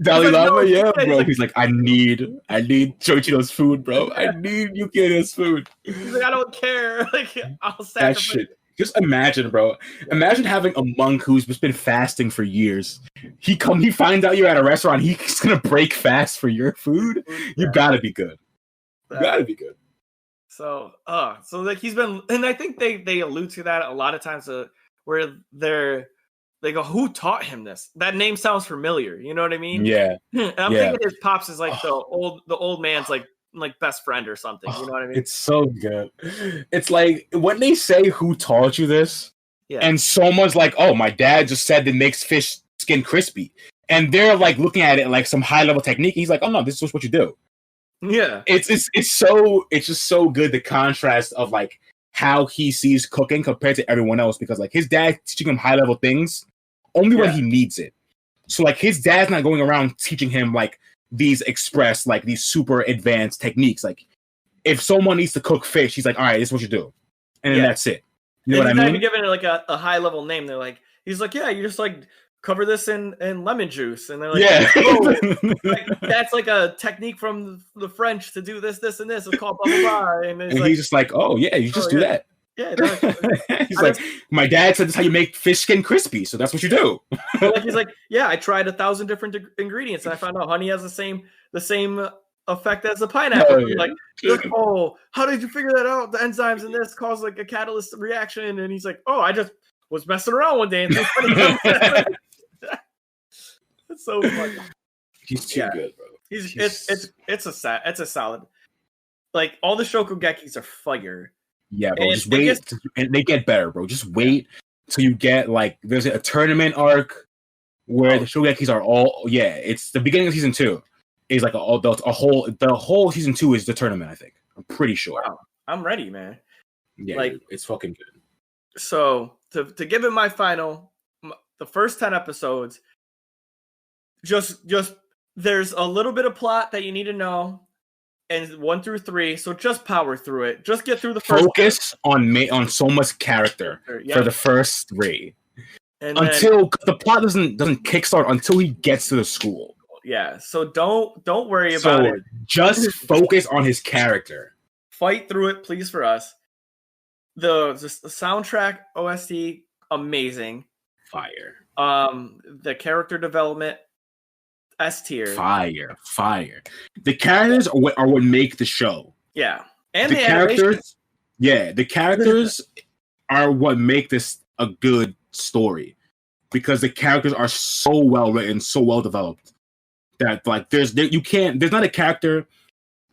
Dalai Lama, bro. He's like, I need Choichiro's food, bro. I need Yukino's food. He's like, I don't care. Like I'll sacrifice. That shit. Just imagine, bro. Imagine having a monk who's just been fasting for years. He finds out you're at a restaurant. He's gonna break fast for your food. You gotta be good. You gotta be good. So like he's been, and I think they allude to that a lot of times where they go, who taught him this? That name sounds familiar. You know what I mean? Yeah. And I'm thinking his pops is like the old man's like best friend or something. You know what I mean? It's so good. It's like when they say who taught you this, and someone's like, oh, my dad just said it makes fish skin crispy, and they're like looking at it like some high level technique. He's like, oh no, this is just what you do. Yeah, it's just so good, the contrast of like how he sees cooking compared to everyone else, because like his dad teaching him high level things only when he needs it. So like his dad's not going around teaching him like these these super advanced techniques. Like if someone needs to cook fish, he's like, all right, this is what you do, and then that's it. You know what I mean? He's not even giving it like a high level name. They're like, he's like, yeah, you just like cover this in lemon juice, and they're like, oh, like, that's like a technique from the French to do this, and this. It's called blah blah blah. And he's just like, oh yeah, you just do that. Yeah, he's like, my dad said this is how you make fish skin crispy, so that's what you do. Like he's like, yeah, I tried 1,000 different ingredients, and I found out honey has the same effect as the pineapple. Yeah. Like, oh, how did you figure that out? The enzymes in this cause like a catalyst reaction, and he's like, oh, I just was messing around one day and it's so funny. He's too good, bro. It's a solid. Like all the Shokugekis are fire. Yeah, bro. Just wait, and they get better, bro. Just wait till you get like there's a tournament arc where the Shokugekis are all. Yeah, it's the beginning of season 2. Is like the whole season 2 is the tournament. I think I'm pretty sure. Wow. I'm ready, man. Yeah, like dude, it's fucking good. So to give it my final, the first 10 episodes. Just there's a little bit of plot that you need to know, and 1 through 3. So just power through it. Just get through the first. Focus on Soma's character for the first 3, and until the plot doesn't kickstart until he gets to the school. Yeah. So don't worry about it. Just focus on his character. Fight through it, please, for us. The soundtrack OST amazing. Fire. The character development. S tier. Fire. The characters are what make the show. Yeah. And the characters. Yeah, the characters are what make this a good story, because the characters are so well written, so well developed that like there's not a character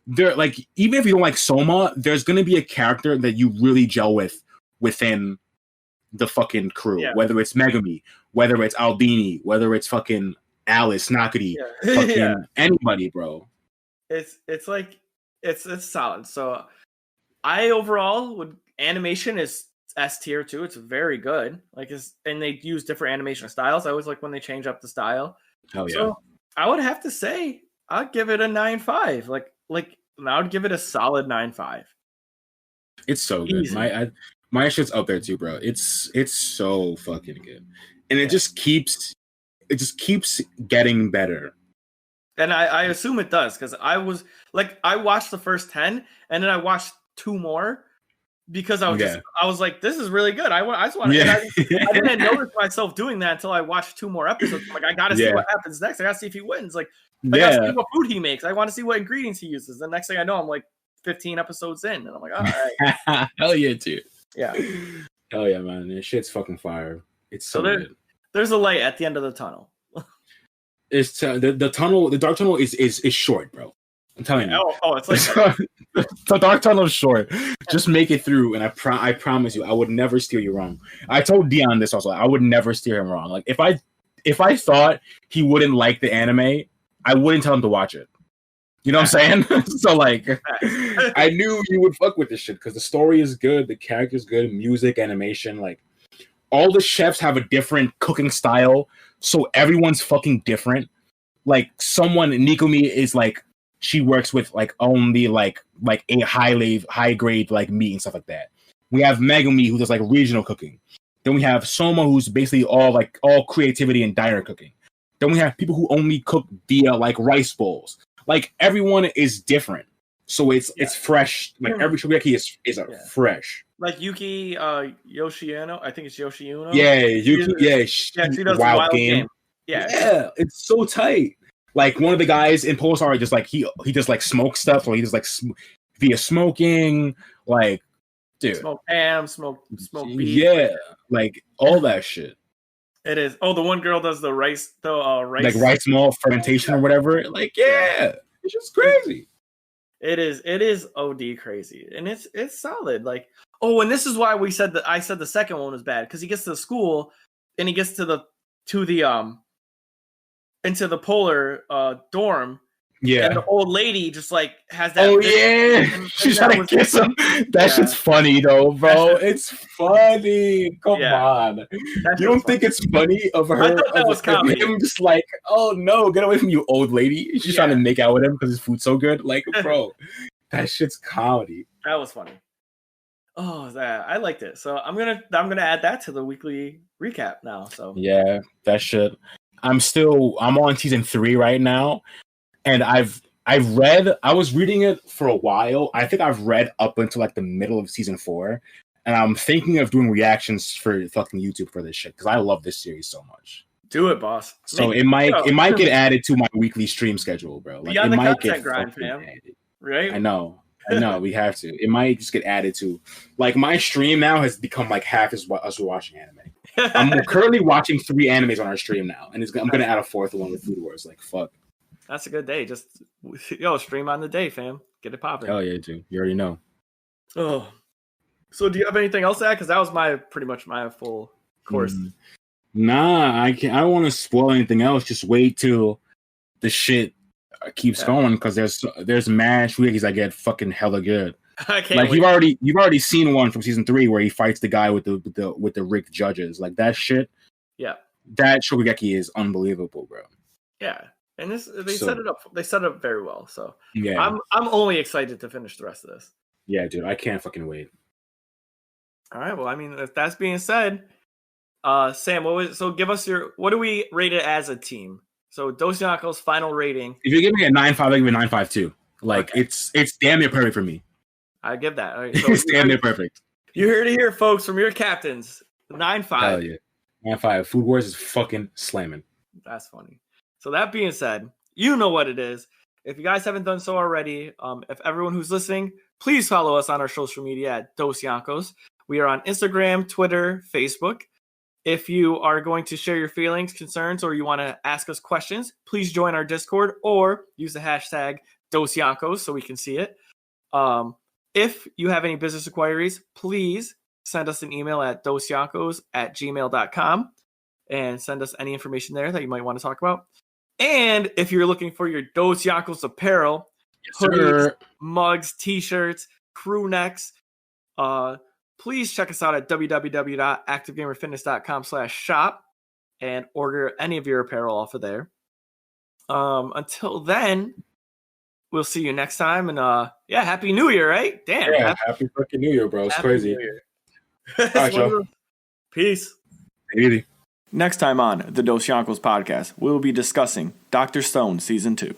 there, like even if you don't like Soma, there's gonna be a character that you really gel with within the fucking crew. Yeah. Whether it's Megumi, whether it's Albini, whether it's fucking Alice, Nakati, fucking anybody, bro. It's solid. So I overall would animation is S tier too. It's very good. And they use different animation styles. I always like when they change up the style. Hell yeah. So I would have to say I'd give it a 9.5. I would give it a solid 9.5. It's so good. Easy. My shit's up there too, bro. It's so fucking good, and it just keeps getting better. And I assume it does, because I watched the first 10 and then I watched 2 more because I was like, this is really good. I just want to. I didn't notice myself doing that until I watched 2 more episodes. I'm like, I gotta see what happens next. I gotta see if he wins. I gotta see what food he makes. I want to see what ingredients he uses. The next thing I know, I'm like 15 episodes in, and I'm like, all right. Hell yeah, dude. Yeah. Hell yeah, man. This shit's fucking fire. It's so good. There's a light at the end of the tunnel. It's the tunnel. The dark tunnel is short, bro. I'm telling you. Oh, it's like the dark tunnel is short. Just make it through, and I promise you, I would never steer you wrong. I told Deion this also. I would never steer him wrong. Like if I thought he wouldn't like the anime, I wouldn't tell him to watch it. You know what I'm saying? So like, I knew you would fuck with this shit because the story is good, the character's good, music, animation, like all the chefs have a different cooking style, so everyone's fucking different. Like Nikumi is like, she works with like only like a high grade like meat and stuff like that. We have Megumi who does like regional cooking. Then we have Soma who's basically all creativity and diner cooking. Then we have people who only cook via like rice bowls. Like everyone is different, so it's fresh. Like every shogeki is fresh. Like Yuki Yoshino, I think it's Yoshino. Yeah, Yuki. She does Wild Game. Yeah, it's so tight. Like one of the guys in Pulsar, just like he just like smoke stuff, or he just like via smoking, like dude, smoke ham, smoke beef. Yeah, like all that shit. It is. Oh, the one girl does the rice, like rice malt fermentation or whatever. Like, it's just crazy. It is OD crazy, and it's solid. Like, and this is why I said the second one was bad, because he gets to the school and he gets into the polar dorm. Yeah, and the old lady just like has that. Oh yeah, she's trying to kiss him. That shit's funny though, bro. It's funny. Come on, you don't think it's funny of her? I thought that was comedy. Him just like, oh no, get away from you, old lady. She's trying to make out with him because his food's so good. Like, bro, that shit's comedy. That was funny. Oh, I liked it. So I'm gonna add that to the weekly recap now. So yeah, that shit. I'm on season 3 right now. And I was reading it for a while. I think I've read up until like the middle of season 4. And I'm thinking of doing reactions for fucking YouTube for this shit, because I love this series so much. Do it, boss. So it might get added to my weekly stream schedule, bro. Like, Beyond it the might content get grind, fam. added. Right? I know. We have to. It might just get added to. Like, my stream now has become like half as us watching anime. I'm currently watching 3 animes on our stream now, and I'm gonna add a 4th one with Food Wars. Like, fuck. That's a good day. Just stream on the day, fam. Get it popping. Hell yeah, dude. You already know. Oh, so do you have anything else to add? Because that was pretty much my full course. Nah, I can't. I don't want to spoil anything else. Just wait till the shit keeps going, because there's mad shugekis that get fucking hella good. I can't. Like wait. you've already seen one from season 3 where he fights the guy with the rigged judges. Like that shit. Yeah. That shogeki is unbelievable, bro. Yeah. And they set it up. They set it up very well. So yeah, I'm only excited to finish the rest of this. Yeah, dude, I can't fucking wait. All right. Well, I mean, if that's being said, Sam, give us what do we rate it as a team? So Dosyonkos' final rating. If you give me a 9.5, I give it a 9.5 too. Like it's damn near perfect for me. I give that. All right, so it's damn near perfect. You heard it here, folks, from your captains. 9.5. Hell yeah, 9.5. Food Wars is fucking slamming. That's funny. So that being said, you know what it is. If you guys haven't done so already, if everyone who's listening, please follow us on our social media at Dosyonkos. We are on Instagram, Twitter, Facebook. If you are going to share your feelings, concerns, or you want to ask us questions, please join our Discord or use the hashtag Dosyonkos so we can see it. If you have any business inquiries, please send us an email at dosyonkos@gmail.com and send us any information there that you might want to talk about. And if you're looking for your Dosyonkos apparel, hoodies, mugs, t-shirts, crew necks, please check us out at www.activegamerfitness.com/shop and order any of your apparel off of there. Until then, we'll see you next time. And Happy New Year, right? Damn. Yeah, happy fucking New Year, bro. It's crazy. All right, Joe. Peace. Easy. Next time on the Dosyonkos podcast, we'll be discussing Dr. Stone Season 2.